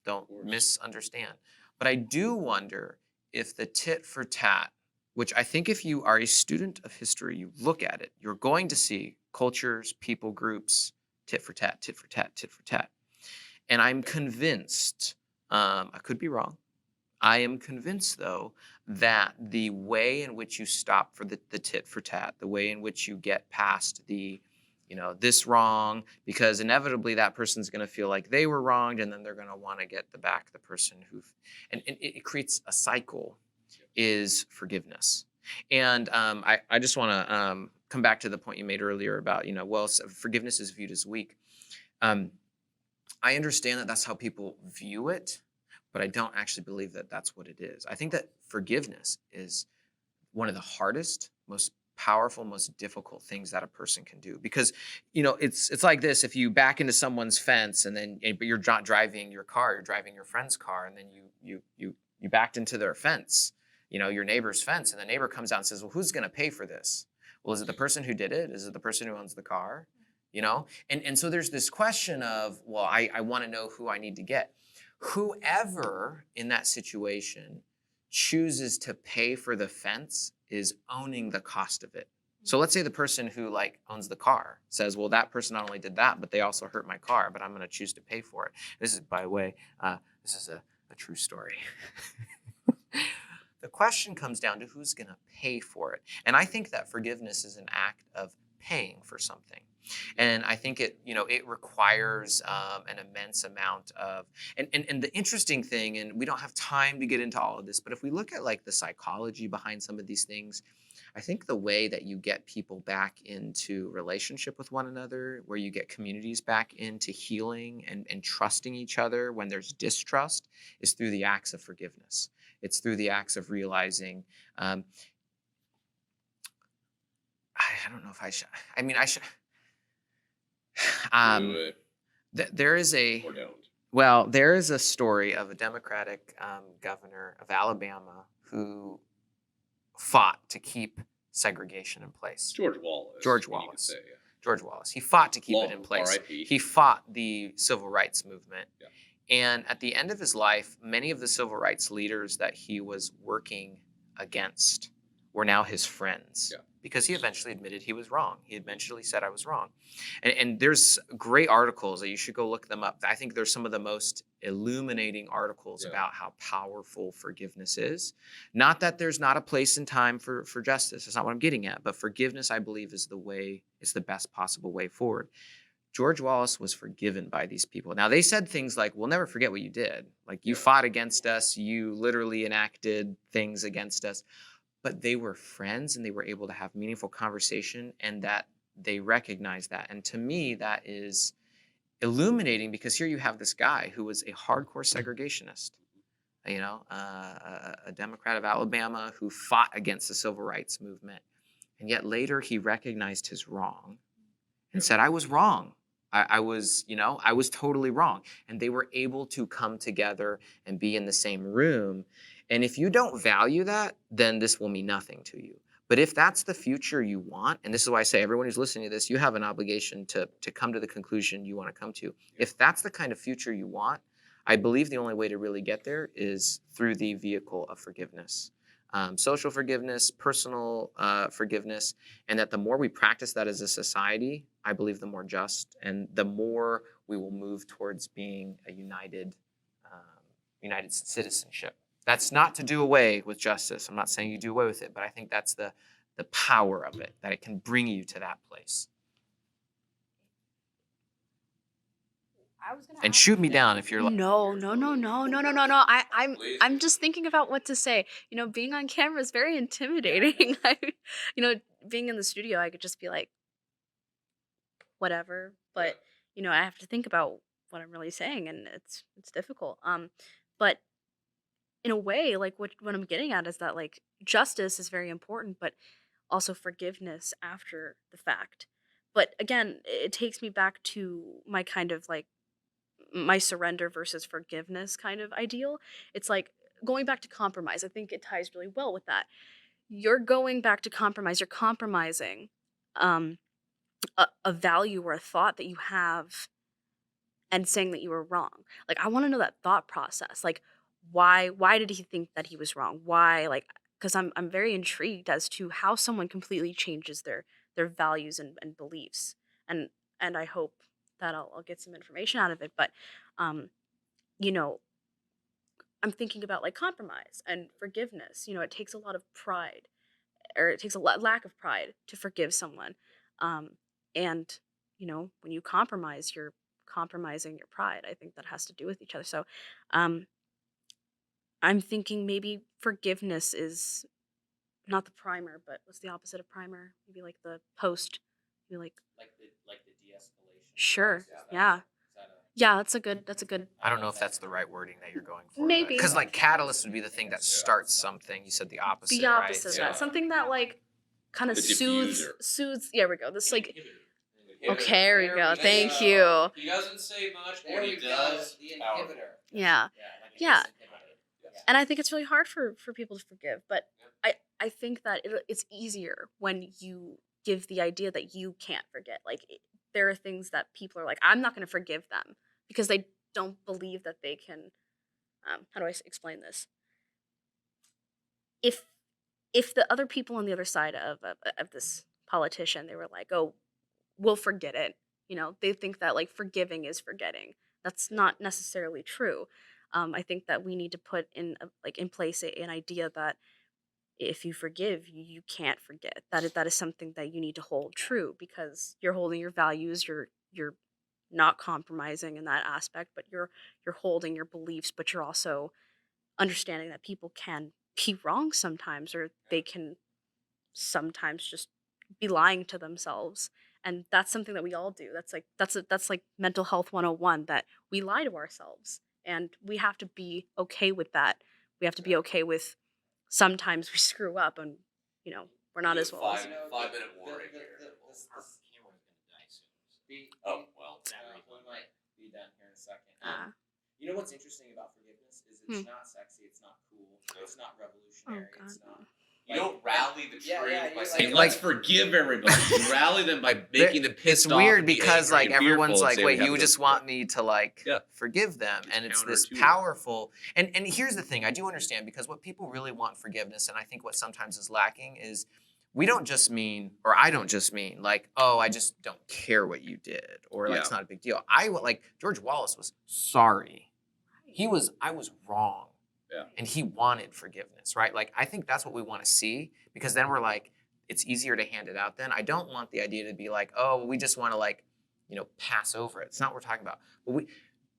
Don't misunderstand. But I do wonder if the tit for tat, which I think if you are a student of history, you look at it, you're going to see cultures, people groups, tit for tat, tit for tat, tit for tat. And I'm convinced, I could be wrong, I am convinced though, that the way in which you stop for the tit for tat, the way in which you get past the this wrong, because inevitably that person's going to feel like they were wronged, and then they're going to want to get the person and it creates a cycle, is forgiveness. And I just want to come back to the point you made earlier about, forgiveness is viewed as weak. I understand that that's how people view it, but I don't actually believe that that's what it is. I think that forgiveness is one of the hardest, most powerful, most difficult things that a person can do, because it's like this: if you back into someone's fence but you're not driving your car, you're driving your friend's car, and then you backed into their fence, your neighbor's fence, and the neighbor comes out and says, well, who's going to pay for this? Well, is it the person who did it? Is it the person who owns the car? And so there's this question of, well, I want to know who I need to get. Whoever in that situation chooses to pay for the fence is owning the cost of it. So let's say the person who owns the car says, well, that person not only did that, but they also hurt my car, but I'm going to choose to pay for it. This is, by the way, this is a true story. The question comes down to who's going to pay for it. And I think that forgiveness is an act of paying for something. And I think it requires an immense amount of, and the interesting thing, and we don't have time to get into all of this, but if we look at the psychology behind some of these things, I think the way that you get people back into relationship with one another, where you get communities back into healing and trusting each other when there's distrust, is through the acts of forgiveness. It's through the acts of realizing, I don't know if I should, I should. Do it There is or don't. well, there is a story of a Democratic governor of Alabama who fought to keep segregation in place. George Wallace. George you could Wallace. say, yeah. George Wallace. He fought to keep it in Long, place. R.I.P.. He fought the civil rights movement. Yeah. And at the end of his life, many of the civil rights leaders that he was working against were now his friends. Yeah. Because he eventually admitted he was wrong. He eventually said, I was wrong. And there's great articles that you should go look them up. I think there's some of the most illuminating articles about how powerful forgiveness is. Not that there's not a place and time for justice. That's not what I'm getting at. But forgiveness, I believe, is the best possible way forward. George Wallace was forgiven by these people. Now, they said things like, we'll never forget what you did. You fought against us. You literally enacted things against us. But they were friends, and they were able to have meaningful conversation, and that they recognized that. And to me, that is illuminating, because here you have this guy who was a hardcore segregationist, a Democrat of Alabama who fought against the civil rights movement. And yet later he recognized his wrong and said, I was wrong. I was totally wrong. And they were able to come together and be in the same room. And if you don't value that, then this will mean nothing to you. But if that's the future you want, and this is why I say everyone who's listening to this, you have an obligation to come to the conclusion you want to come to. If that's the kind of future you want, I believe the only way to really get there is through the vehicle of forgiveness. Social forgiveness, personal forgiveness, and that the more we practice that as a society, I believe the more just and the more we will move towards being a united citizenship. That's not to do away with justice. I'm not saying you do away with it, but I think that's the power of it, that it can bring you to that place. And shoot me down if you're like, No. I'm just thinking about what to say. Being on camera is very intimidating. Being in the studio, I could just be like, whatever. But I have to think about what I'm really saying, and it's difficult. But in a way, what I'm getting at is that justice is very important, but also forgiveness after the fact. But again, it takes me back to my kind of my surrender versus forgiveness kind of ideal. It's going back to compromise. I think it ties really well with that. You're going back to compromise. You're compromising a value or a thought that you have and saying that you were wrong. I want to know that thought process. Why did he think that he was wrong? Why? Because I'm very intrigued as to how someone completely changes their values and beliefs. And I hope that I'll get some information out of it. But I'm thinking about compromise and forgiveness. It takes a lot of pride, or it takes a lack of pride to forgive someone. And when you compromise, you're compromising your pride. I think that has to do with each other. So, um, I'm thinking maybe forgiveness is not the primer, but what's the opposite of primer? Maybe like the post. Maybe like Like the de-escalation. sure, Is that- yeah, is that a- yeah. That's a good. I don't know if that's the right wording that you're going for. Maybe. Because like catalyst would be the thing that starts something. You said the opposite. The opposite right? of that. Something that like kind of The soothes diffuser. soothes. Yeah, we go. This like Inhibitor. okay, there we go. go. Thank you. He doesn't say much, There we go. The powerful. inhibitor. Yeah. Like Yeah. an inhibitor. And I think it's really hard for people to forgive, but I think that it's easier when you give the idea that you can't forget. Like there are things that people are like, I'm not going to forgive them because they don't believe that they can. How do I explain this? If the other people on the other side of this politician, they were like, oh, we'll forget it. They think that like forgiving is forgetting. That's not necessarily true. I think that we need to put in in place an idea that if you forgive, you can't forget. That is something that you need to hold true because you're holding your values. You're not compromising in that aspect, but you're holding your beliefs. But you're also understanding that people can be wrong sometimes, or they can sometimes just be lying to themselves. And that's something that we all do. That's like mental health 101, that we lie to ourselves. And we have to be okay with that. We have to be okay with sometimes we screw up and, we're not as well. 5-minute warning here. This camera's gonna die soon. Oh, well. We might be done here in a second. Ah. You know what's interesting about forgiveness is it's Hmm. not sexy, it's not cool, it's not revolutionary, Oh, it's God. not. You don't rally the Yeah, troops yeah, by you're saying, like- let's forgive everybody. You rally them by making them It's pissed off. weird and be because angry like and everyone's fearful and like, say we wait, have you to just go- want me to like Yeah. forgive them, It's and it's this counterintuitive. powerful. And here's the thing, I do understand because what people really want forgiveness, and I think what sometimes is lacking is we don't just mean, or I don't just mean like, oh, I just don't care what you did, or like Yeah. it's not a big deal. Like George Wallace was sorry. I was wrong. Yeah. And he wanted forgiveness, right? Like I think that's what we want to see, because then we're like, it's easier to hand it out then. I don't want the idea to be like, oh, we just want to like, pass over it. It's not what we're talking about. But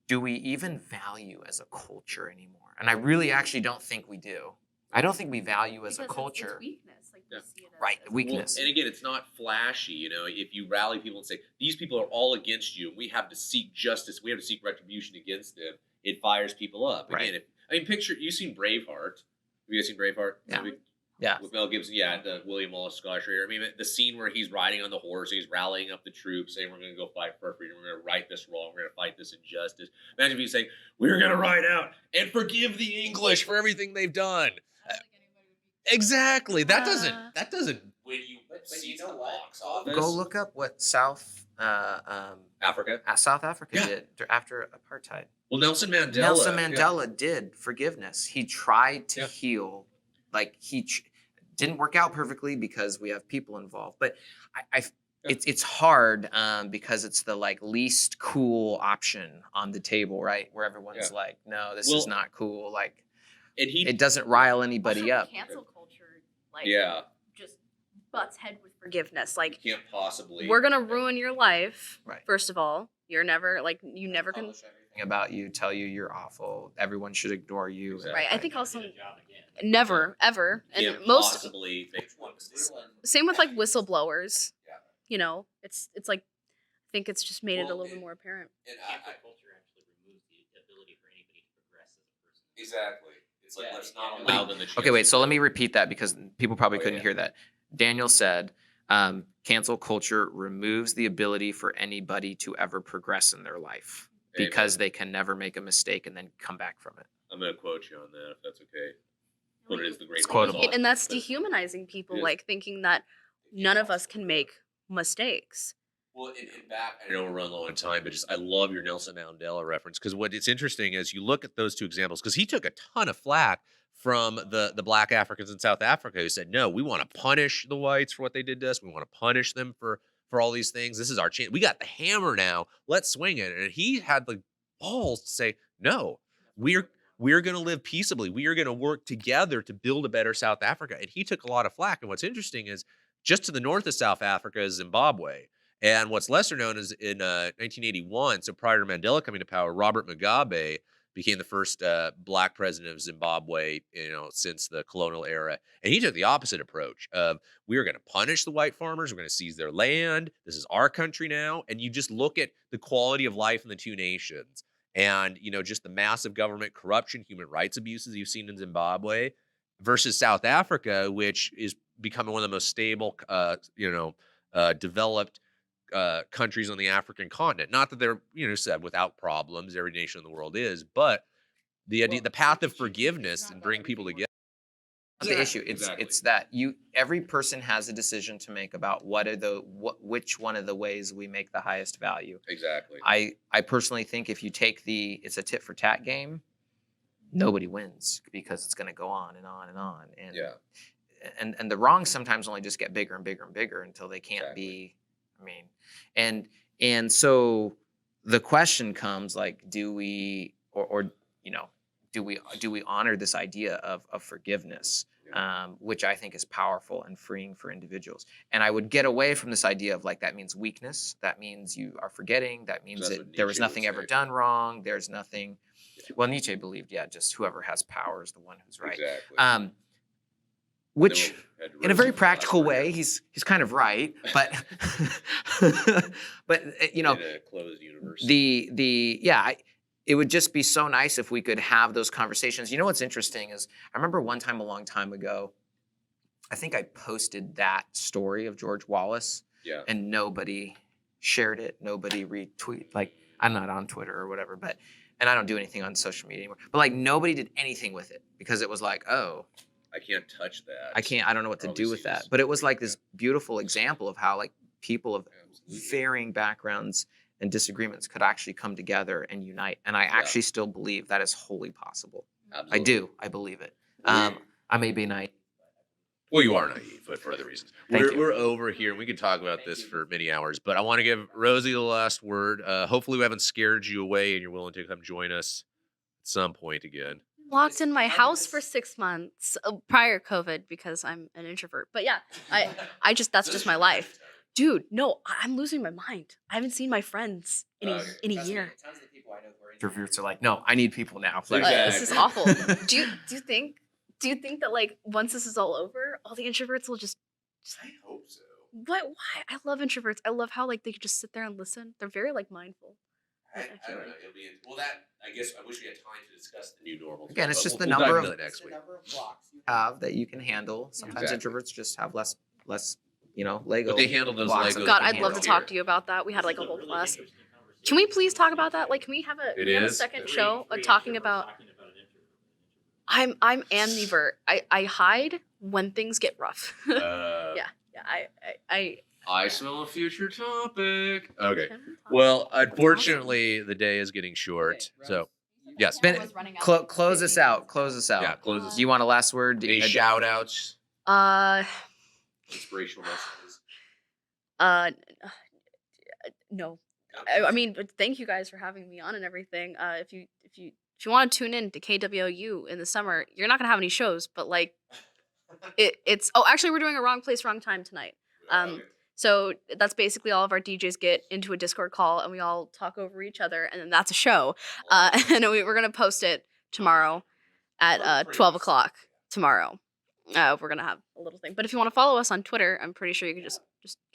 do we even value as a culture anymore? And I really actually don't think we do. I don't think we value as a culture. It's weakness. Like we Yeah. see it as, Right, as weakness. Well, and again, it's not flashy. If you rally people and say, these people are all against you, and we have to seek justice, we have to seek retribution against them, it fires people up. Again, Right. picture, you've seen Braveheart. Have you guys seen Braveheart? Yeah. Movie? Yeah. With Mel Gibson, the William Wallace Scholarship. The scene where he's riding on the horse, he's rallying up the troops, saying, we're going to go fight for our freedom, we're going to right this wrong, we're going to fight this injustice. Imagine if he's saying, we're going to ride out and forgive the English for everything they've done. Exactly. That doesn't win you But seats you know in the what? box office. Go look up what South Africa. Africa Yeah. did after apartheid. Well, Nelson Mandela. Nelson Mandela did forgiveness. He tried to Yeah. heal. Like didn't work out perfectly because we have people involved. But it's hard because it's the like least cool option on the table, right? Where everyone's Yeah. like, no, this Well, is not cool. Like And he, it doesn't rile Also, anybody up. cancel culture, like just butts head with forgiveness. Like can't possibly. we're gonna ruin your life. Right. First of all, you're never you never can. Publish everything. About you, tell you you're awful. Everyone should ignore you. Exactly. Right. I think also Get a job again. never ever, and Can't most possibly make one mistake. same with like whistleblowers. Yeah. It's like I think it's just made it a Well, little bit more apparent. And Cancel culture actually removes the ability for anybody to progress as a person. exactly. It's like, Yeah, let's you not can't- allow them the chance. Okay, wait. to So let grow. me repeat that because people probably Oh, couldn't yeah. hear that. Daniel said, cancel culture removes the ability for anybody to ever progress in their life Amen. because they can never make a mistake and then come back from it. I'm going to quote you on that if that's okay. But it is the great It's quotable. And that's dehumanizing people, It is. like thinking that none of us can make mistakes. Well, in back, I know we're running low on time, but just I love your Nelson Mandela reference because what it's interesting is you look at those two examples because he took a ton of flack from the black Africans in South Africa who said, no, we want to punish the whites for what they did to us. We want to punish them for all these things. This is our chance. We got the hammer now. Let's swing it. And he had the balls to say, no, we're going to live peaceably. We are going to work together to build a better South Africa. And he took a lot of flack. And what's interesting is just to the north of South Africa is Zimbabwe. And what's lesser known is in 1981, so prior to Mandela coming to power, Robert Mugabe became the first black president of Zimbabwe, since the colonial era. And he took the opposite approach of, we are going to punish the white farmers. We're going to seize their land. This is our country now. And you just look at the quality of life in the two nations and, just the massive government corruption, human rights abuses you've seen in Zimbabwe versus South Africa, which is becoming one of the most stable, developed countries on the African continent. Not that they're, said without problems. Every nation in the world is, but the idea, the path of forgiveness and bring people together. That's the issue. It's that every person has a decision to make about which one of the ways we make the highest value. Exactly. I personally think if you take it's a tit for tat game, nobody wins because it's going to go on and on and on. And and the wrongs sometimes only just get bigger and bigger and bigger until they can't be. I mean, and so the question comes like, do we do we honor this idea of forgiveness, which I think is powerful and freeing for individuals. And I would get away from this idea of like, that means weakness. That means you are forgetting. That means that there was nothing ever done wrong. There's nothing. Well, Nietzsche believed, just whoever has power is the one who's right. Exactly. Which, in a very practical way, he's kind of right, but but in a closed universe. It would just be so nice if we could have those conversations. You know what's interesting is I remember one time a long time ago, I think I posted that story of George Wallace, and nobody shared it, nobody retweeted. Like, I'm not on Twitter or whatever, and I don't do anything on social media anymore. But like, nobody did anything with it because it was like, oh, I can't touch that. I don't know what to do with that. But it was like this beautiful example of how like people of varying backgrounds and disagreements could actually come together and unite. And I actually still believe that is wholly possible. Absolutely. I do. I believe it. I may be naive. Well, you are naive, but for other reasons. Thank you. We're over here, and we could talk about this for many hours, but I want to give Rosie the last word. Hopefully we haven't scared you away and you're willing to come join us at some point again. Locked in my house for 6 months prior COVID because I'm an introvert. But yeah, I just that's just my life. Dude, no, I'm losing my mind. I haven't seen my friends in a year. Tons of people I know who are introverts are like, no, I need people now. Like, This is awful. Do you think that like once this is all over, all the introverts will just I hope so. why? I love introverts. I love how like they could just sit there and listen. They're very like mindful. I don't know. It'll be I guess I wish we had time to discuss the new normal. Again, it's just the dive number into of that next week. blocks you have that you can handle. Sometimes introverts just have less Lego. But they handle those blocks. Legos. God, they I'd love to handle. talk to you about that. We had like a whole class. Can we please talk about that? Like, can we have a second show talking about? I'm ambivert. I hide when things get rough. I smell a future topic. Okay. Well, unfortunately, the day is getting short. So, yes. Close us out. Close us out. Yeah, close us. Do you want a last word? Any shout outs? Inspirational messages? No. I mean, but thank you guys for having me on and everything. If you want to tune in to KWOU in the summer, you're not gonna have any shows, but like, it's. Oh, actually, we're doing a Wrong Place, Wrong Time tonight. So that's basically all of our DJs get into a Discord call and we all talk over each other, and then that's a show. And we're gonna post it tomorrow at 12 o'clock tomorrow. We're gonna have a little thing. But if you want to follow us on Twitter, I'm pretty sure you can just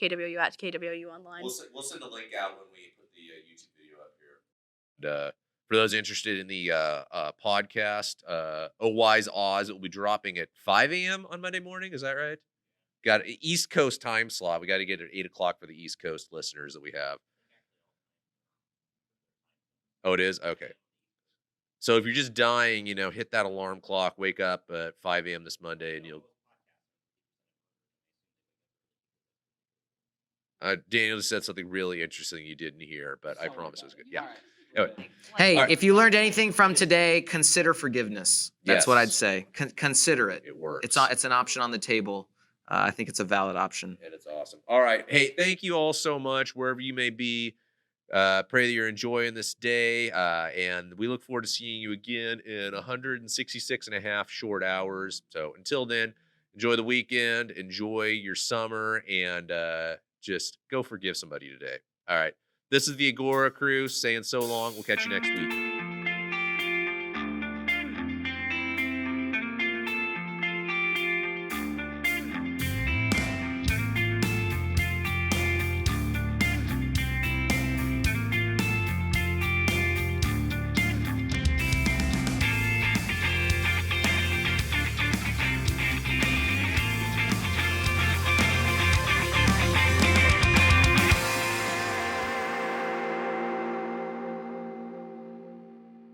KWU at KWU online. We'll send a link out when we put the YouTube video up here. And, for those interested in the podcast, Oh Wise Oz, it will be dropping at 5 a.m. on Monday morning. Is that right? Got an East Coast time slot. We got to get it at 8 o'clock for the East Coast listeners that we have. Oh, it is? Okay. So if you're just dying, hit that alarm clock, wake up at 5 a.m. this Monday, and you'll. Daniel just said something really interesting you didn't hear, but I promise it was good. Yeah. Anyway. Hey, All right. if you learned anything from today, consider forgiveness. That's what I'd Yes. say. Consider it. It works. It's an option on the table. I think it's a valid option. And it's awesome. All right. Hey, thank you all so much, wherever you may be. Pray that you're enjoying this day. And we look forward to seeing you again in 166 and a half short hours. So until then, enjoy the weekend, enjoy your summer, and just go forgive somebody today. All right. This is the Agora crew saying so long. We'll catch you next week.